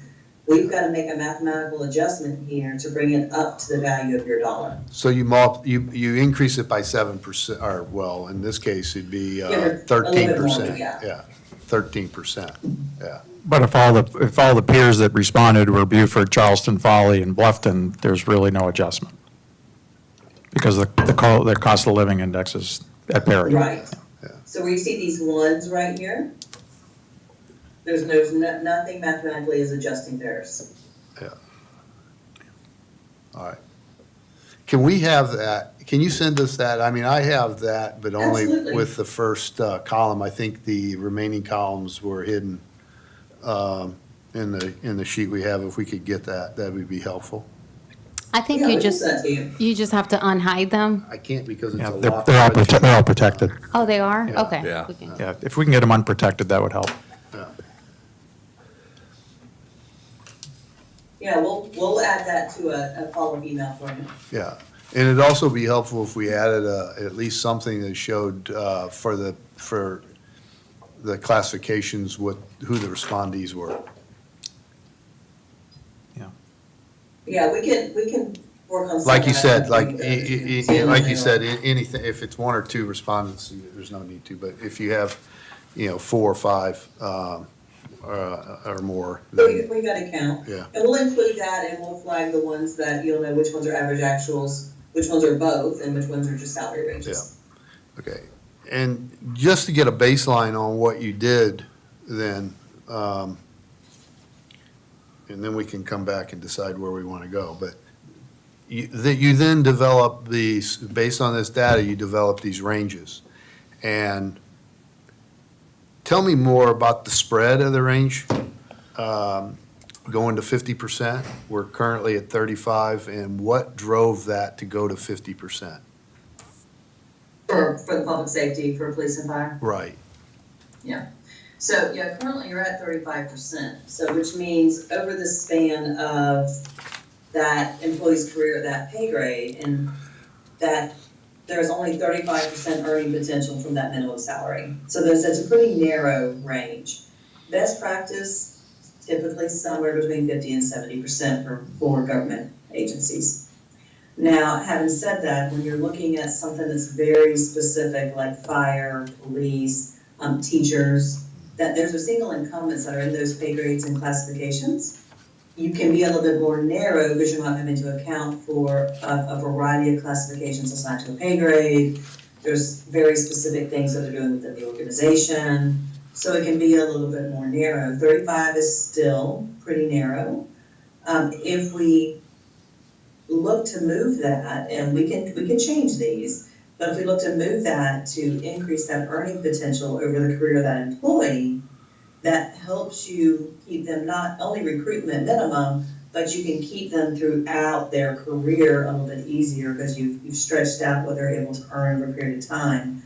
Speaker 7: we've got to make a mathematical adjustment here to bring it up to the value of your dollar.
Speaker 2: So you increase it by 7%, or, well, in this case, it'd be
Speaker 7: Yeah, a little bit more,
Speaker 2: 13%.
Speaker 7: yeah.
Speaker 2: Yeah, 13%, yeah.
Speaker 5: But if all the peers that responded were Beaufort, Charleston, Foley, and Bluffton, there's really no adjustment. Because the cost of living index is at parity.
Speaker 7: Right.
Speaker 2: Yeah.
Speaker 7: So where you see these ones right here, there's nothing mathematically is adjusting theirs.
Speaker 2: All right. Can we have that? Can you send us that? I mean, I have that, but only
Speaker 7: Absolutely.
Speaker 2: with the first column. I think the remaining columns were hidden in the sheet we have. If we could get that, that would be helpful.
Speaker 1: I think
Speaker 7: Yeah,
Speaker 1: you
Speaker 7: we can
Speaker 1: just,
Speaker 7: send that to you.
Speaker 1: you just have to unhide them.
Speaker 2: I can't because it's
Speaker 5: Yeah,
Speaker 2: a
Speaker 5: they're
Speaker 2: locked
Speaker 5: they're all
Speaker 2: spreadsheet.
Speaker 5: they're all protected.
Speaker 1: Oh, they are?
Speaker 2: Yeah.
Speaker 1: Okay.
Speaker 4: Yeah.
Speaker 1: we can-
Speaker 5: Yeah, if we can get them unprotected, that would help.
Speaker 2: Yeah.
Speaker 7: Yeah, we'll add that to a follow-up email for you.
Speaker 2: Yeah, and it'd also be helpful if we added at least something that showed for the classifications, who the respondees were.
Speaker 7: Yeah, we can work on.
Speaker 2: Like you
Speaker 7: some of
Speaker 2: said,
Speaker 7: that
Speaker 2: like,
Speaker 7: for you guys.
Speaker 2: like you said, anything, if it's 1 or 2 respondents, there's no need to, but if you have, 4 or 5 or more, then,
Speaker 7: We got to count.
Speaker 2: yeah.
Speaker 7: And we'll include that and we'll flag the ones that you'll know which ones are average actuals, which ones are both, and which ones are just salary ranges.
Speaker 2: Okay, and just to get a baseline on what you did then, and then we can come back and decide where we want to go, but you then develop these, based on this data, you develop these ranges. And tell me more about the spread of the range, going to 50%. We're currently at 35, and what drove that to go to 50%?
Speaker 7: For the public safety, for police and fire.
Speaker 2: Right.
Speaker 7: So, yeah, currently you're at 35%, so which means over the span of that employee's career, that pay grade, and that there's only 35% earning potential from that minimum salary. So that's a pretty narrow range. Best practice, typically somewhere between 50 and 70% for government agencies. Now, having said that, when you're looking at something that's very specific, like fire, police, teachers, that there's a single incumbents that are in those pay grades and classifications, you can be a little bit more narrow because you're not having to account for a variety of classifications assigned to a pay grade. There's very specific things that they're doing within the organization. So it can be a little bit more narrow. 35 is still pretty narrow. If we look to move that, and we can change these, but if we look to move that to increase that earning potential over the career of that employee, that helps you keep them not only recruitment minimum, but you can keep them throughout their career a little bit easier because you've stretched out what they're able to earn over a period of time.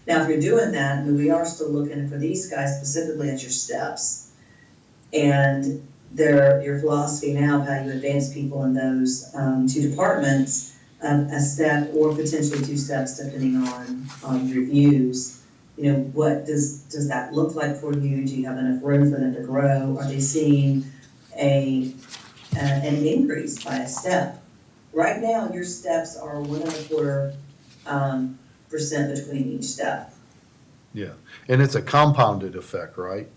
Speaker 7: Now, if you're doing that, I mean, we are still looking for these guys specifically at your steps. And your philosophy now of how you advance people in those, two departments, a step or potentially two steps depending on reviews. You know, what does that look like for you? Do you have enough room for them to grow? Are they seeing an increase by a step? Right now, your steps are 1.25% between each step.
Speaker 2: Yeah, and it's a compounded effect, right?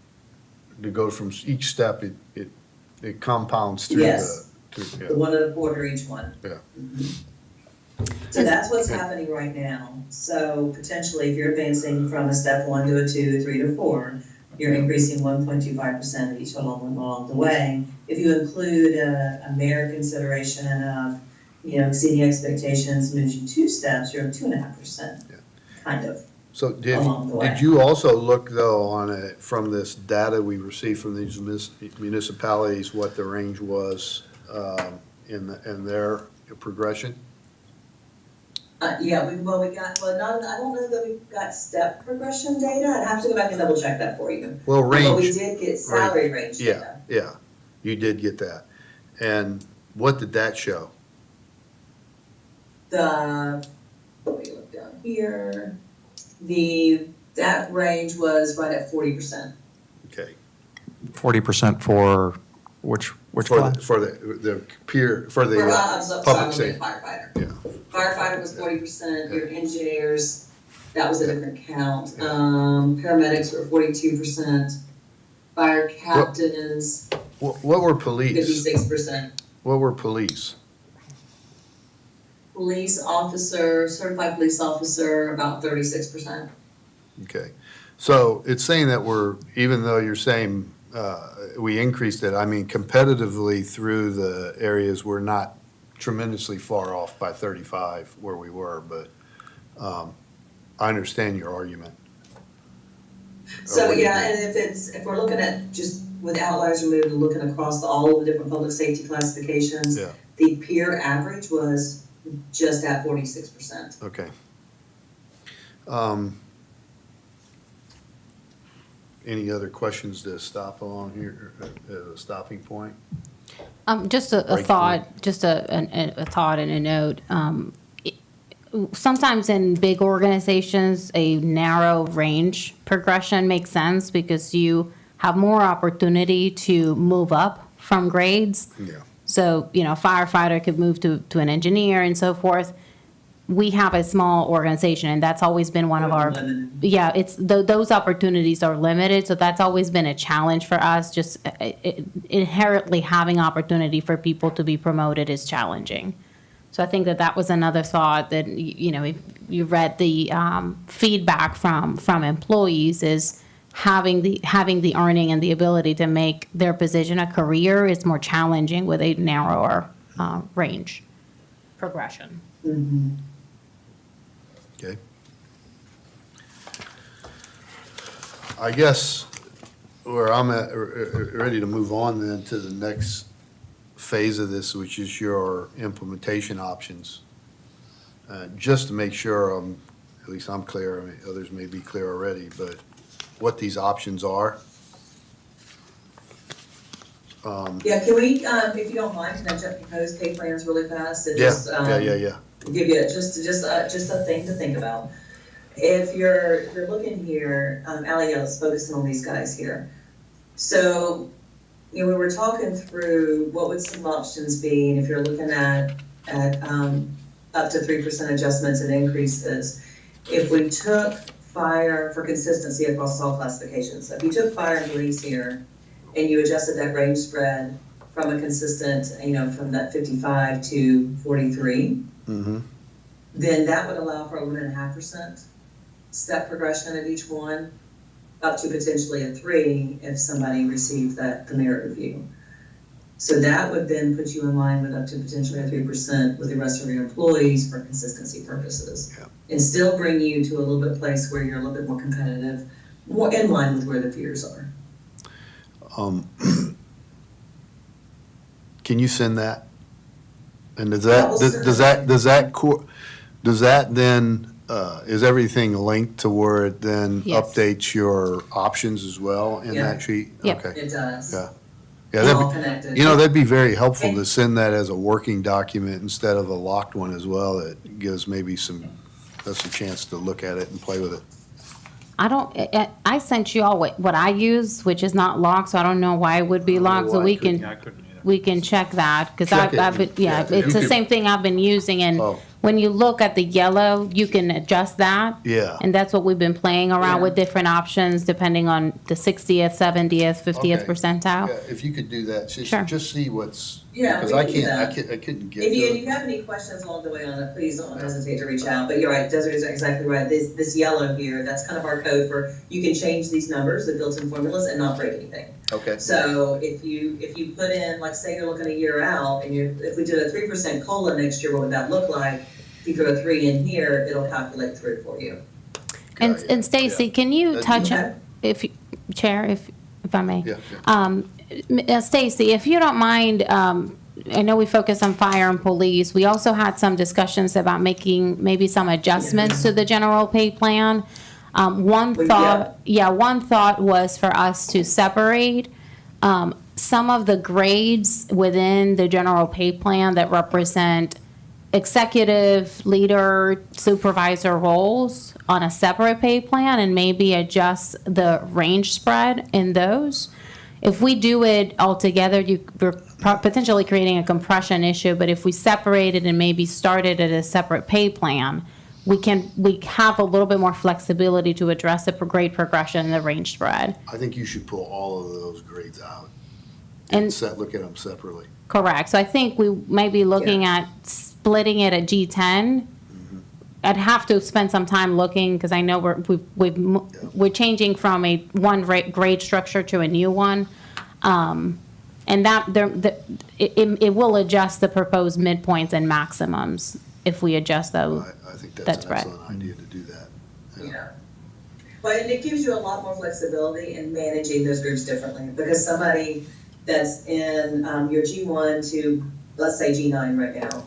Speaker 2: To go from each step, it compounds through
Speaker 7: Yes.
Speaker 2: the,
Speaker 7: The
Speaker 2: yeah,
Speaker 7: 1.25 each one.
Speaker 2: Yeah.
Speaker 7: Mhm. So that's what's happening right now. So potentially, if you're advancing from a step 1 to a 2, 3 to 4, you're increasing 1.25% each along the way. If you include a merit consideration of, exceeding expectations, moves you 2 steps, you're at 2.5%, kind of.
Speaker 2: So
Speaker 7: Along the way.
Speaker 2: did you also look though on it, from this data we received from these municipalities, what the range was in their progression?
Speaker 7: Yeah, I don't know that we've got step progression data. I'd have to go back and double check that for you.
Speaker 2: Well,
Speaker 7: But we
Speaker 2: range,
Speaker 7: did get salary range data.
Speaker 2: yeah, you did get that. And what did that show?
Speaker 7: Let me look down here. That range was right at 40%.
Speaker 2: Okay.
Speaker 5: 40% for which
Speaker 2: For
Speaker 5: class?
Speaker 2: the peer, for the
Speaker 7: I'm sorry,
Speaker 2: public safety.
Speaker 7: firefighter.
Speaker 2: Yeah.
Speaker 7: Firefighter was 40%, your engineers, that was a different count. Paramedics were 42%, fire captains,
Speaker 2: What were police?
Speaker 7: 56%.
Speaker 2: What were police?
Speaker 7: Police officer, certified police officer, about 36%.
Speaker 2: Okay. So it's saying that even though you're saying we increased it, I mean, competitively through the areas, we're not tremendously far off by 35 where we were, but I understand your argument.
Speaker 7: So,
Speaker 2: what do you
Speaker 7: yeah, and if we're looking at just with outliers removed and looking across all of the different public safety classifications,
Speaker 2: Yeah.
Speaker 7: the peer average was just at 46%.
Speaker 2: Okay. Any other questions to stop along here, a stopping point?
Speaker 1: Just a
Speaker 2: Break
Speaker 1: thought, just a thought and a note. Sometimes in big organizations, a narrow range progression makes sense because you have more opportunity to move up from grades.
Speaker 2: Yeah.
Speaker 1: So, a firefighter could move to an engineer and so forth. We have a small organization, and that's always been one of our,
Speaker 7: Limited.
Speaker 1: it's, those opportunities are limited, so that's always been a challenge for us. Just inherently having opportunity for people to be promoted is challenging. So I think that was another thought that, if you read the feedback from employees is having the earning and the ability to make their position a career is more challenging with a narrower range progression.
Speaker 7: Mm-hmm.
Speaker 2: Okay. I guess where I'm at, ready to move on then to the next phase of this, which is your implementation options. Just to make sure at least I'm clear, I mean, others may be clear already, but what these options are.
Speaker 7: Yeah, can we, if you don't mind, can I jump propose pay plans really fast? And
Speaker 2: Yeah,
Speaker 7: just,
Speaker 2: yeah.
Speaker 7: give you just a thing to think about. If you're looking here, Ally, let's focus on these guys here. So, we were talking through what would some options be, and if you're looking at up to 3% adjustments and increases. If we took fire for consistency across all classifications, if you took fire and police here, and you adjusted that range spread from a consistent, from that 55 to 43,
Speaker 2: Mm-hmm.
Speaker 7: then that would allow for a 1.5% step progression of each one, up to potentially a 3 if somebody received the merit review. So that would then put you in line with up to potentially a 3% with the rest of your employees for consistency purposes.
Speaker 2: Yeah.
Speaker 7: And still bring you to a little bit place where you're a little bit more competitive, more in line with where the peers are.
Speaker 2: Can you send that? And does
Speaker 7: Yeah,
Speaker 2: that,
Speaker 7: we'll
Speaker 2: does that then, is everything linked to where it then
Speaker 1: Yes.
Speaker 2: updates your options as well in
Speaker 7: Yeah.
Speaker 2: that sheet?
Speaker 1: Yep.
Speaker 2: Okay,
Speaker 7: It does.
Speaker 2: yeah. Yeah,
Speaker 7: We're all
Speaker 2: that'd
Speaker 7: connected.
Speaker 2: be, that'd be very helpful to send that as a working document instead of a locked one as well. That gives maybe us a chance to look at it and play with it.
Speaker 1: I sent you all what I use, which is not locked, so I don't know why it would be locked, so
Speaker 2: why
Speaker 1: we
Speaker 2: it couldn't-
Speaker 5: Yeah, I
Speaker 1: can,
Speaker 5: couldn't either.
Speaker 1: we can check that, because
Speaker 2: Check it.
Speaker 1: I've been, yeah,
Speaker 2: Yeah,
Speaker 1: it's
Speaker 2: you
Speaker 1: the
Speaker 2: could-
Speaker 1: same thing I've been using, and
Speaker 2: Oh.
Speaker 1: when you look at the yellow, you can adjust that.
Speaker 2: Yeah.
Speaker 1: And that's what we've been playing around
Speaker 7: Yeah.
Speaker 1: with different options, depending on the 60th, 70th, 50th
Speaker 2: Okay.
Speaker 1: percentile.
Speaker 2: Yeah, if you could do that,
Speaker 1: Sure.
Speaker 2: just see what's,
Speaker 7: Yeah,
Speaker 2: because
Speaker 7: we
Speaker 2: I
Speaker 7: can do
Speaker 2: can't,
Speaker 7: that.
Speaker 2: I couldn't get
Speaker 7: If
Speaker 2: to
Speaker 7: you
Speaker 2: it.
Speaker 7: have any questions along the way on it, please don't hesitate to reach out. But you're right, Desiree's exactly right. This yellow here, that's kind of our code for, you can change these numbers, the built-in formulas, and not break anything.
Speaker 2: Okay.
Speaker 7: So if you put in, like, say you're looking a year out, and if we did a 3% COLA next year, what would that look like? If you throw a 3 in here, it'll calculate through for you.
Speaker 1: And,
Speaker 2: Yeah,
Speaker 1: and Stacy, can you
Speaker 2: That'd
Speaker 1: touch,
Speaker 7: be okay.
Speaker 1: Chair, if I may?
Speaker 2: Yeah,
Speaker 1: Stacy, if you don't mind, I know we focus on fire and police. We also had some discussions about making maybe some adjustments to the general pay plan. One
Speaker 7: Well,
Speaker 1: thought was for us to separate some of the grades within the general pay plan that represent executive, leader, supervisor roles on a separate pay plan, and maybe adjust the range spread in those. If we do it all together, we're potentially creating a compression issue, but if we separate it and maybe start it at a separate pay plan, we have a little bit more flexibility to address the grade progression and the range spread.
Speaker 2: I think you should pull all of those grades out
Speaker 1: And
Speaker 2: look at them separately.
Speaker 1: correct, so I think we may be looking at splitting it at G10. I'd have to spend some time looking, because I know we're changing from a grade structure to a new one. And it will adjust the proposed midpoints and maximums if we adjust those.
Speaker 2: I think
Speaker 1: That's
Speaker 2: that's an
Speaker 1: right.
Speaker 2: excellent idea to do that.
Speaker 7: Yeah. Well, and it gives you a lot more flexibility in managing those groups differently, because somebody that's in your G1 to, let's say, G9 right now,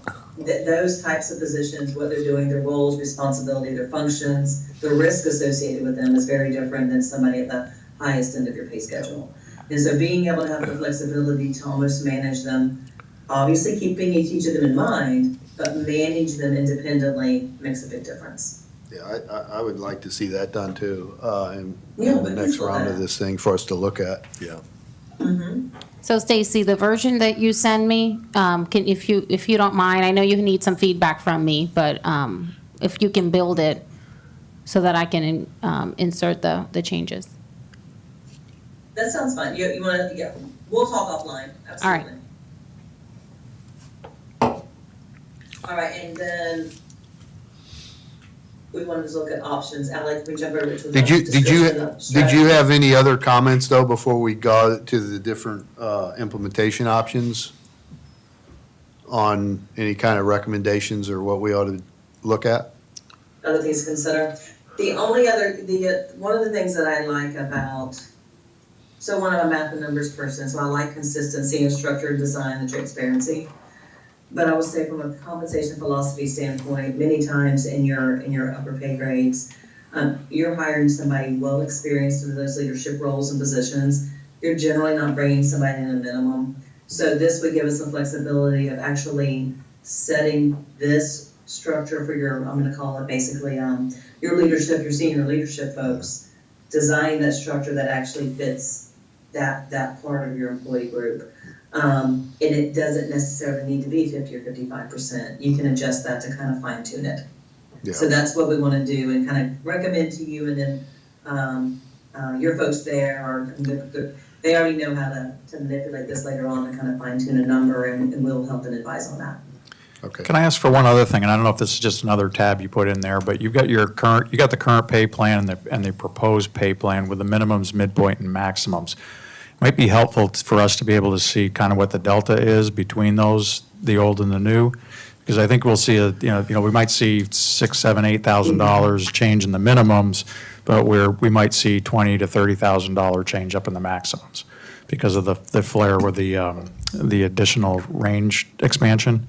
Speaker 7: those types of positions, what they're doing, their roles, responsibility, their functions, the risk associated with them is very different than somebody at the highest end of your pay schedule. And so being able to have the flexibility to almost manage them, obviously keeping each of them in mind, but manage them independently makes a big difference.
Speaker 2: Yeah, I would like to see that done too, in
Speaker 7: Yeah,
Speaker 2: the
Speaker 7: but
Speaker 2: next
Speaker 7: people
Speaker 2: round of
Speaker 7: have.
Speaker 2: this thing for us to look at.
Speaker 4: Yeah.
Speaker 7: Mm-hmm.
Speaker 1: So Stacy, the version that you send me, if you don't mind, I know you need some feedback from me, but if you can build it so that I can insert the changes.
Speaker 7: That sounds fun. You want to, yeah, we'll talk offline, absolutely. All right, and then we wanted to look at options. Alex, we jump over to the
Speaker 2: Did you
Speaker 7: description of
Speaker 2: did
Speaker 7: strategy.
Speaker 2: you have any other comments though before we go to the different implementation options on any kind of recommendations or what we ought to look at?
Speaker 7: Other things to consider. The only other, one of the things that I like about, so one of a math and numbers person, so I like consistency and structure and design and transparency. But I would say from a compensation philosophy standpoint, many times in your upper pay grades, you're hiring somebody well experienced in those leadership roles and positions. You're generally not bringing somebody in a minimum. So this would give us some flexibility of actually setting this structure for your, I'm gonna call it basically, your leadership, your senior leadership folks, design that structure that actually fits that part of your employee group. And it doesn't necessarily need to be 50 or 55%. You can adjust that to kind of fine tune it.
Speaker 2: Yeah.
Speaker 7: So that's what we want to do and kind of recommend to you, and then your folks there are, they already know how to manipulate this later on to kind of fine tune a number, and we'll help and advise on that.
Speaker 2: Okay.
Speaker 5: Can I ask for one other thing? And I don't know if this is just another tab you put in there, but you've got you got the current pay plan and the proposed pay plan with the minimums, midpoint, and maximums. Might be helpful for us to be able to see kind of what the delta is between those, the old and the new, because I think we'll see we might see $6,000, $7,000, $8,000 change in the minimums, but we might see $20,000 to $30,000 change up in the maximums because of the flare with the additional range expansion.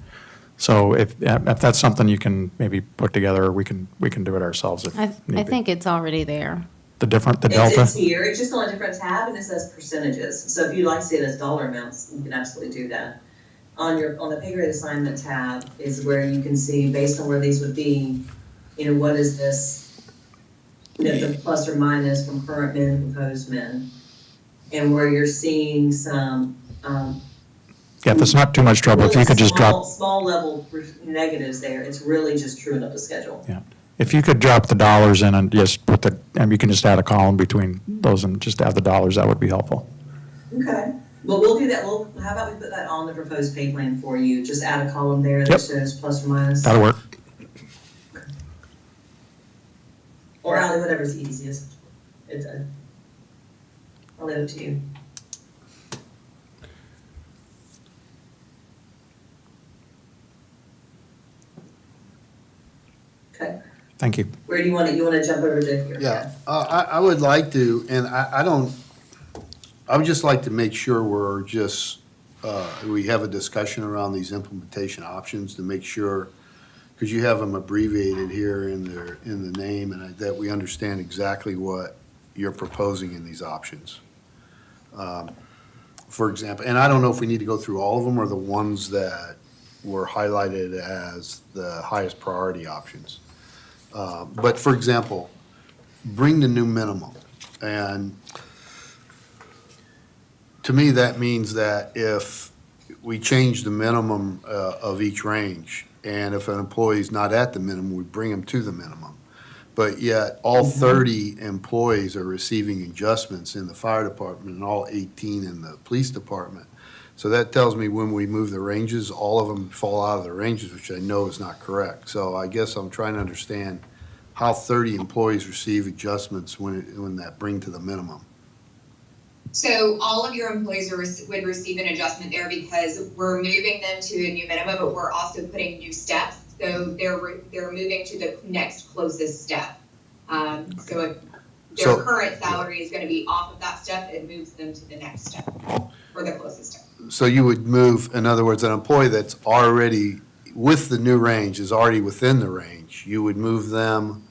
Speaker 5: So if that's something you can maybe put together, we can do it ourselves if
Speaker 1: I
Speaker 5: need be.
Speaker 1: think it's already there.
Speaker 5: The
Speaker 7: It's
Speaker 5: delta?
Speaker 7: here, it's just on a different tab and it says percentages. So if you'd like to see it as dollar amounts, you can absolutely do that. On the pay grade assignment tab is where you can see, based on where these would be, what is this, the plus or minus from current men, proposed men. And where you're seeing some,
Speaker 5: Yeah, if it's not too much trouble, if you could just drop,
Speaker 7: small level negatives there, it's really just truing up the schedule.
Speaker 5: yeah. If you could drop the dollars in and just put and you can just add a column between those and just add the dollars, that would be helpful.
Speaker 7: Okay, well, we'll do that. How about we put that on the proposed pay plan for you? Just add a column there that
Speaker 5: Yep.
Speaker 7: shows plus or minus.
Speaker 5: That'll work.
Speaker 7: Or Ally, whatever's easiest. I'll leave it to you. Okay,
Speaker 5: Thank you.
Speaker 7: where do you want it? You want to jump over to here?
Speaker 2: Yeah, I would like to, and I would just like to make sure we're just, we have a discussion around these implementation options to make sure, because you have them abbreviated here in the name, and that we understand exactly what you're proposing in these options. For example, and I don't know if we need to go through all of them or the ones that were highlighted as the highest priority options. But for example, bring the new minimum. And to me, that means that if we change the minimum of each range, and if an employee's not at the minimum, we bring them to the minimum. But yet, all 30 employees are receiving adjustments in the fire department and all 18 in the police department. So that tells me when we move the ranges, all of them fall out of the ranges, which I know is not correct. So I guess I'm trying to understand how 30 employees receive adjustments when that bring to the minimum.
Speaker 8: So all of your employees would receive an adjustment there because we're moving them to a new minimum, but we're also putting new steps. So they're moving to the next closest step. So if their current salary is going to be off of that step, it moves them to the next step or the closest step.
Speaker 2: So you would move, in other words, an employee that's already with the new range is already within the range, you would move them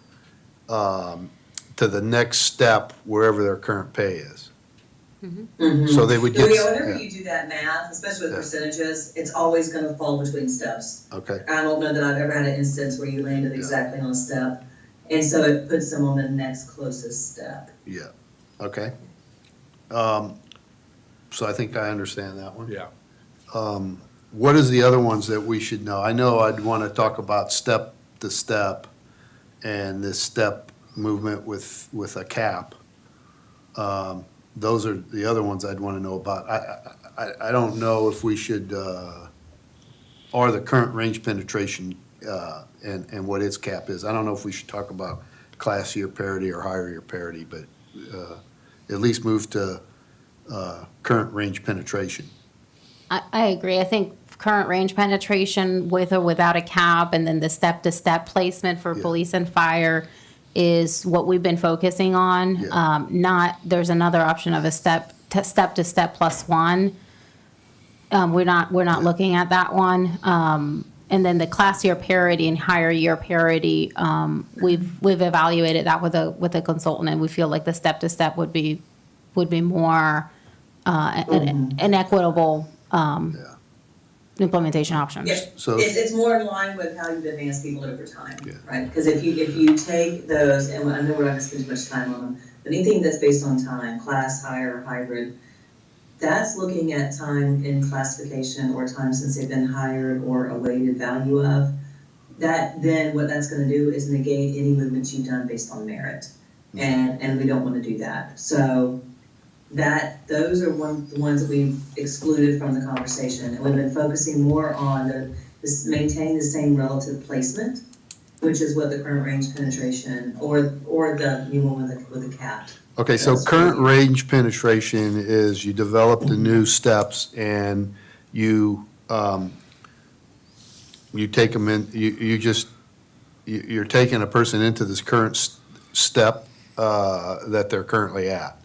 Speaker 2: to the next step wherever their current pay is.
Speaker 7: Mm-hmm.
Speaker 2: So they would
Speaker 7: So,
Speaker 2: get.
Speaker 7: whenever you do that math, especially with percentages, it's always going to fall between steps.
Speaker 2: Okay,
Speaker 7: I don't know that I've ever had an instance where you landed exactly on a step. And so it puts them on the next closest step.
Speaker 2: yeah, okay. So I think I understand that one.
Speaker 4: Yeah.
Speaker 2: What is the other ones that we should know? I know I'd want to talk about step to step and this step movement with a cap. Those are the other ones I'd want to know about. I don't know if we should, or the current range penetration and what its cap is. I don't know if we should talk about class year parity or higher year parity, but at least move to current range penetration.
Speaker 1: I agree. I think current range penetration with or without a cap, and then the step-to-step placement for
Speaker 2: Yeah.
Speaker 1: police and fire is what we've been focusing on.
Speaker 2: Yeah.
Speaker 1: There's another option of a step-to-step plus one. We're not looking at that one. And then the class year parity and higher year parity, we've evaluated that with a consultant, and we feel like the step-to-step would be more an equitable
Speaker 2: Yeah.
Speaker 1: implementation option.
Speaker 7: Yeah,
Speaker 2: So-
Speaker 7: it's more in line with how you've advanced people over time,
Speaker 2: Yeah.
Speaker 7: right? Because if you take those, and I know we're not gonna spend too much time on them, but anything that's based on time, class, higher, hybrid, that's looking at time in classification or time since they've been hired or a weighted value of. That, then what that's gonna do is negate any movements you've done based on merit. And we don't wanna do that. So those are the ones that we've excluded from the conversation. And we've been focusing more on maintaining the same relative placement, which is what the current range penetration or the new one with a cap.
Speaker 2: Okay, so
Speaker 7: That's
Speaker 2: current
Speaker 7: what
Speaker 2: range penetration is you develop the new steps and you take them in, you're taking a person into this current step that they're currently at.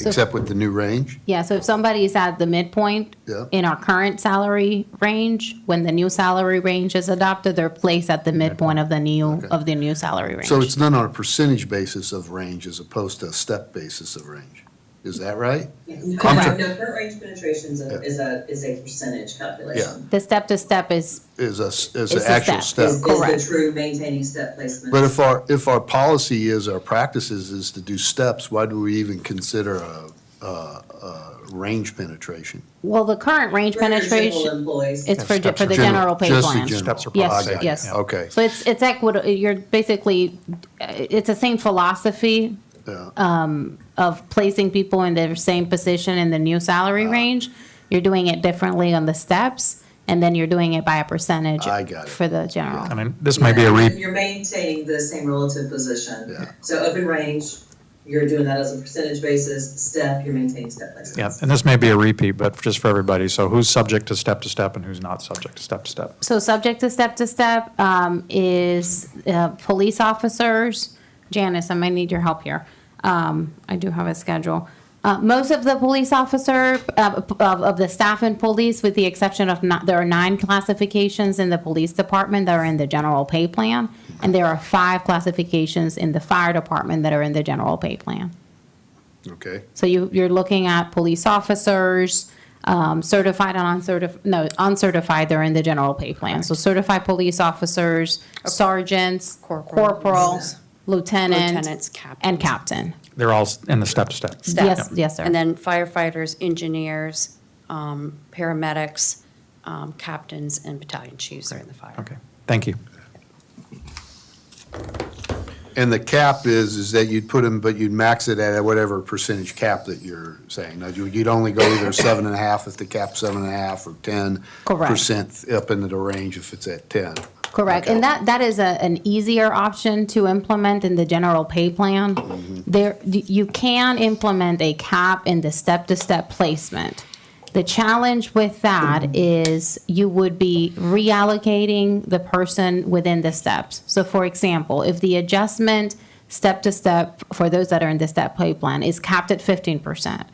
Speaker 2: except with the new range?
Speaker 1: Yeah, so if somebody is at the midpoint
Speaker 2: Yeah.
Speaker 1: in our current salary range, when the new salary range is adopted, they're placed at the midpoint of the new salary range.
Speaker 2: So it's done on a percentage basis of range as opposed to a step basis of range. Is that right?
Speaker 7: No,
Speaker 1: Correct.
Speaker 7: current range penetration is a percentage calculation.
Speaker 1: The step-to-step is
Speaker 2: Is
Speaker 1: It's
Speaker 2: an
Speaker 1: a
Speaker 2: actual
Speaker 1: step.
Speaker 2: step?
Speaker 1: Correct.
Speaker 7: Is the true maintaining step placement.
Speaker 2: But if our policy is, our practices is to do steps, why do we even consider a range penetration?
Speaker 1: Well, the current range
Speaker 7: For your general
Speaker 1: penetration,
Speaker 7: employees.
Speaker 1: it's for
Speaker 5: steps
Speaker 1: the
Speaker 5: are
Speaker 1: general pay
Speaker 2: Just the
Speaker 1: plan.
Speaker 2: general.
Speaker 5: Steps are
Speaker 1: Yes,
Speaker 5: policy.
Speaker 1: yes.
Speaker 5: Yeah.
Speaker 2: Okay.
Speaker 1: So it's equitable, you're basically, it's the same philosophy
Speaker 2: Yeah.
Speaker 1: of placing people in their same position in the new salary range. You're doing it differently on the steps, and then you're doing it by a percentage
Speaker 2: I got it.
Speaker 1: for the general.
Speaker 5: I mean, this may be a
Speaker 7: You're maintaining the same relative position.
Speaker 2: Yeah.
Speaker 7: So open range, you're doing that as a percentage basis. Step, you're maintaining step placements.
Speaker 5: yeah, and this may be a repeat, but just for everybody, so who's subject to step and who's not subject to step?
Speaker 1: So subject to step is police officers. Janice, I might need your help here. I do have a schedule. Most of the police officer, of the staff in police, with the exception of, there are 9 classifications in the police department that are in the general pay plan, and there are 5 classifications in the fire department that are in the general pay plan.
Speaker 2: Okay.
Speaker 1: So you're looking at police officers, certified and uncertified, they're in the general pay plan. So certified police officers, sergeants, corporals, lieutenant,
Speaker 9: Lieutenants, captains.
Speaker 1: and captain.
Speaker 5: They're all in the step.
Speaker 1: Yes, yes, sir.
Speaker 9: And then firefighters, engineers, paramedics, captains, and battalion chiefs are in the fire.
Speaker 5: Okay, thank you.
Speaker 2: And the cap is that you'd put them, but you'd max it at whatever percentage cap that you're saying. Now, you'd only go either 7.5 if the cap's 7.5 or 10% up into the range if it's at 10.
Speaker 1: Correct,
Speaker 2: Okay.
Speaker 1: and that is an easier option to implement in the general pay plan. You can implement a cap in the step-to-step placement. The challenge with that is you would be reallocating the person within the steps. So for example, if the adjustment step-to-step for those that are in the step pay plan is capped at 15%,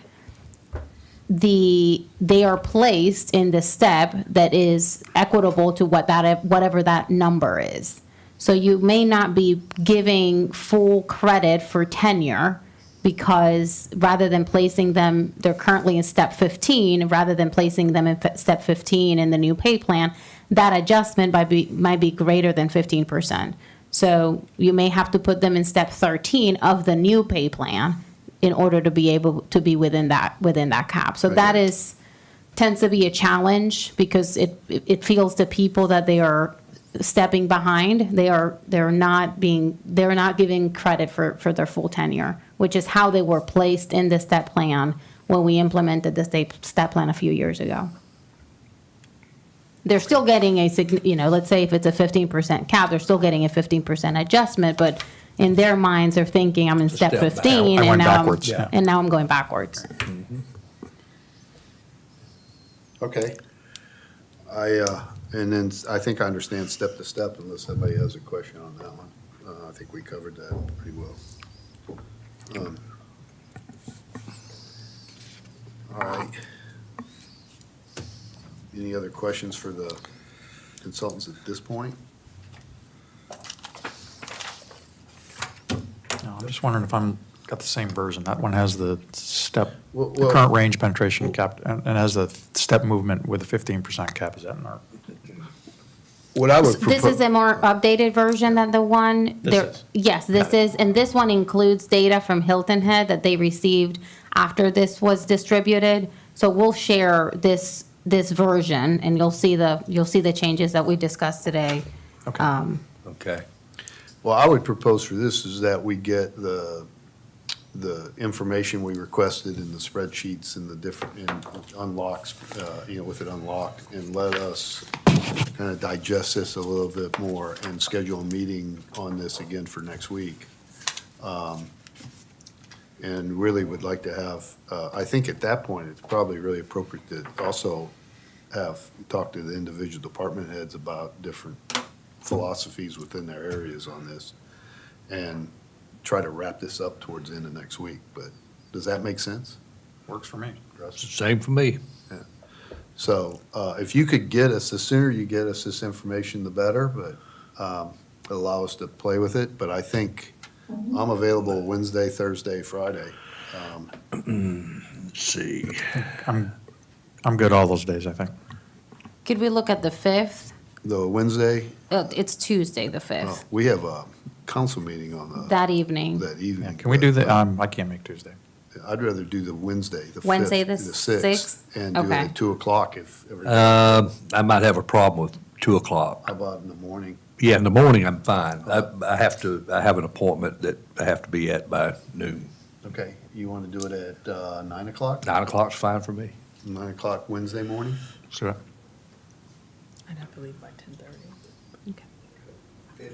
Speaker 1: they are placed in the step that is equitable to whatever that number is. So you may not be giving full credit for tenure, because rather than placing them, they're currently in step 15, rather than placing them in step 15 in the new pay plan, that adjustment might be greater than 15%. So you may have to put them in step 13 of the new pay plan in order to be able to be within that cap. So that tends to be a challenge, because it feels to people that they are stepping behind. They're not giving credit for their full tenure, which is how they were placed in the step plan when we implemented the step plan a few years ago. They're still getting let's say if it's a 15% cap, they're still getting a 15% adjustment, but in their minds, they're thinking, I'm in step
Speaker 4: step back.
Speaker 1: 15,
Speaker 5: I
Speaker 1: and
Speaker 5: went
Speaker 1: now
Speaker 5: backwards, yeah.
Speaker 1: and now I'm going backwards.
Speaker 2: Okay. And then I think I understand step to step, unless somebody has a question on that one. I think we covered that pretty well. All right. Any other questions for the consultants at this point?
Speaker 5: No, I'm just wondering if got the same version. That one has the step,
Speaker 2: Well-
Speaker 5: the current range penetration cap, and has the step movement with a 15% cap. Is that in our?
Speaker 2: What I would
Speaker 1: This
Speaker 2: propose.
Speaker 1: is a more updated version than the one.
Speaker 5: This
Speaker 1: there-
Speaker 5: is?
Speaker 1: Yes, this is, and this one includes data from Hilton Head that they received after this was distributed. So we'll share this version, and you'll see the changes that we discussed today.
Speaker 4: Okay.
Speaker 2: Well, I would propose for this is that we get the information we requested in the spreadsheets and the different, and unlocks, with it unlocked, and let us kind of digest this a little bit more and schedule a meeting on this again for next week. And really would like to have, I think at that point, it's probably really appropriate to also talk to the individual department heads about different philosophies within their areas on this, and try to wrap this up towards the end of next week. But Does that make sense?
Speaker 5: Works for me.
Speaker 2: Russ?
Speaker 4: Same for me.
Speaker 2: So if you could get us, the sooner you get us this information, the better, but allow us to play with it. But I think I'm available Wednesday, Thursday, Friday.
Speaker 4: Let's see.
Speaker 5: I'm good all those days, I think.
Speaker 1: Could we look at the 5th?
Speaker 2: The Wednesday,
Speaker 1: It's Tuesday, the 5th,
Speaker 2: we have a council meeting on
Speaker 1: that evening.
Speaker 2: that
Speaker 5: Yeah,
Speaker 2: evening.
Speaker 5: can we do the,
Speaker 2: but
Speaker 5: I can't make Tuesday.
Speaker 2: I'd rather do the Wednesday, the 5th.
Speaker 1: Wednesday, the
Speaker 2: 6th,
Speaker 1: 6th?
Speaker 2: and do it
Speaker 1: Okay.
Speaker 2: at 2:00 if everybody.
Speaker 4: I might have a problem with 2 o'clock.
Speaker 2: How about in the morning?
Speaker 4: Yeah, in the morning, I'm fine. I have an appointment that I have to be at by noon.
Speaker 2: Okay, you want to do it at 9 o'clock?
Speaker 4: 9 o'clock's fine for me.
Speaker 2: 9 o'clock Wednesday morning?
Speaker 5: So,
Speaker 10: I'd have to leave by 10:30.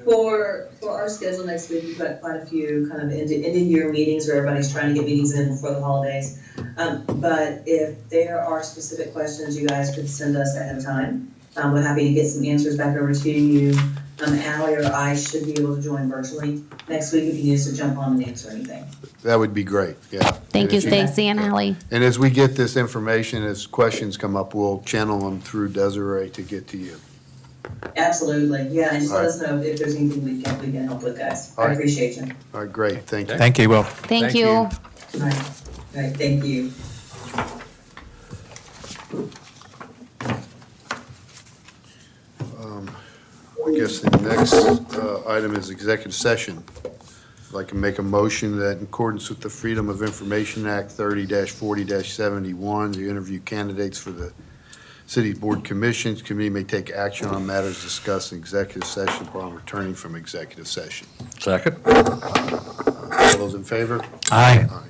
Speaker 7: For our schedule next week, we've got quite a few kind of end of year meetings where everybody's trying to get meetings in before the holidays. But if there are specific questions you guys could send us ahead of time, we're happy to get some answers back over to you. Allie or I should be able to join virtually next week if you need us to jump on and answer anything.
Speaker 2: That would be great, yeah.
Speaker 1: Thank you,
Speaker 2: And if
Speaker 1: Stacy and Ally.
Speaker 2: And as we get this information, as questions come up, we'll channel them through Desiree to get to you.
Speaker 7: Absolutely, yeah, and just let
Speaker 2: All right.
Speaker 7: us know if there's anything we can help with, guys.
Speaker 2: All
Speaker 7: I
Speaker 2: right.
Speaker 7: appreciate you.
Speaker 2: All right, great, thank you.
Speaker 5: thank you, Will.
Speaker 1: Thank you.
Speaker 7: All right, thank you.
Speaker 2: I guess the next item is executive session. I'd like to make a motion that in accordance with the Freedom of Information Act 30-40-71, to interview candidates for the City Board Commissions, committee may take action on matters discussed in executive session upon returning from executive session.
Speaker 4: Second?
Speaker 2: All those in favor?
Speaker 5: Aye.
Speaker 2: Aye.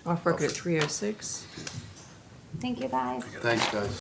Speaker 10: Off record at 3:06.
Speaker 1: Thank you, guys.
Speaker 2: Thanks, guys.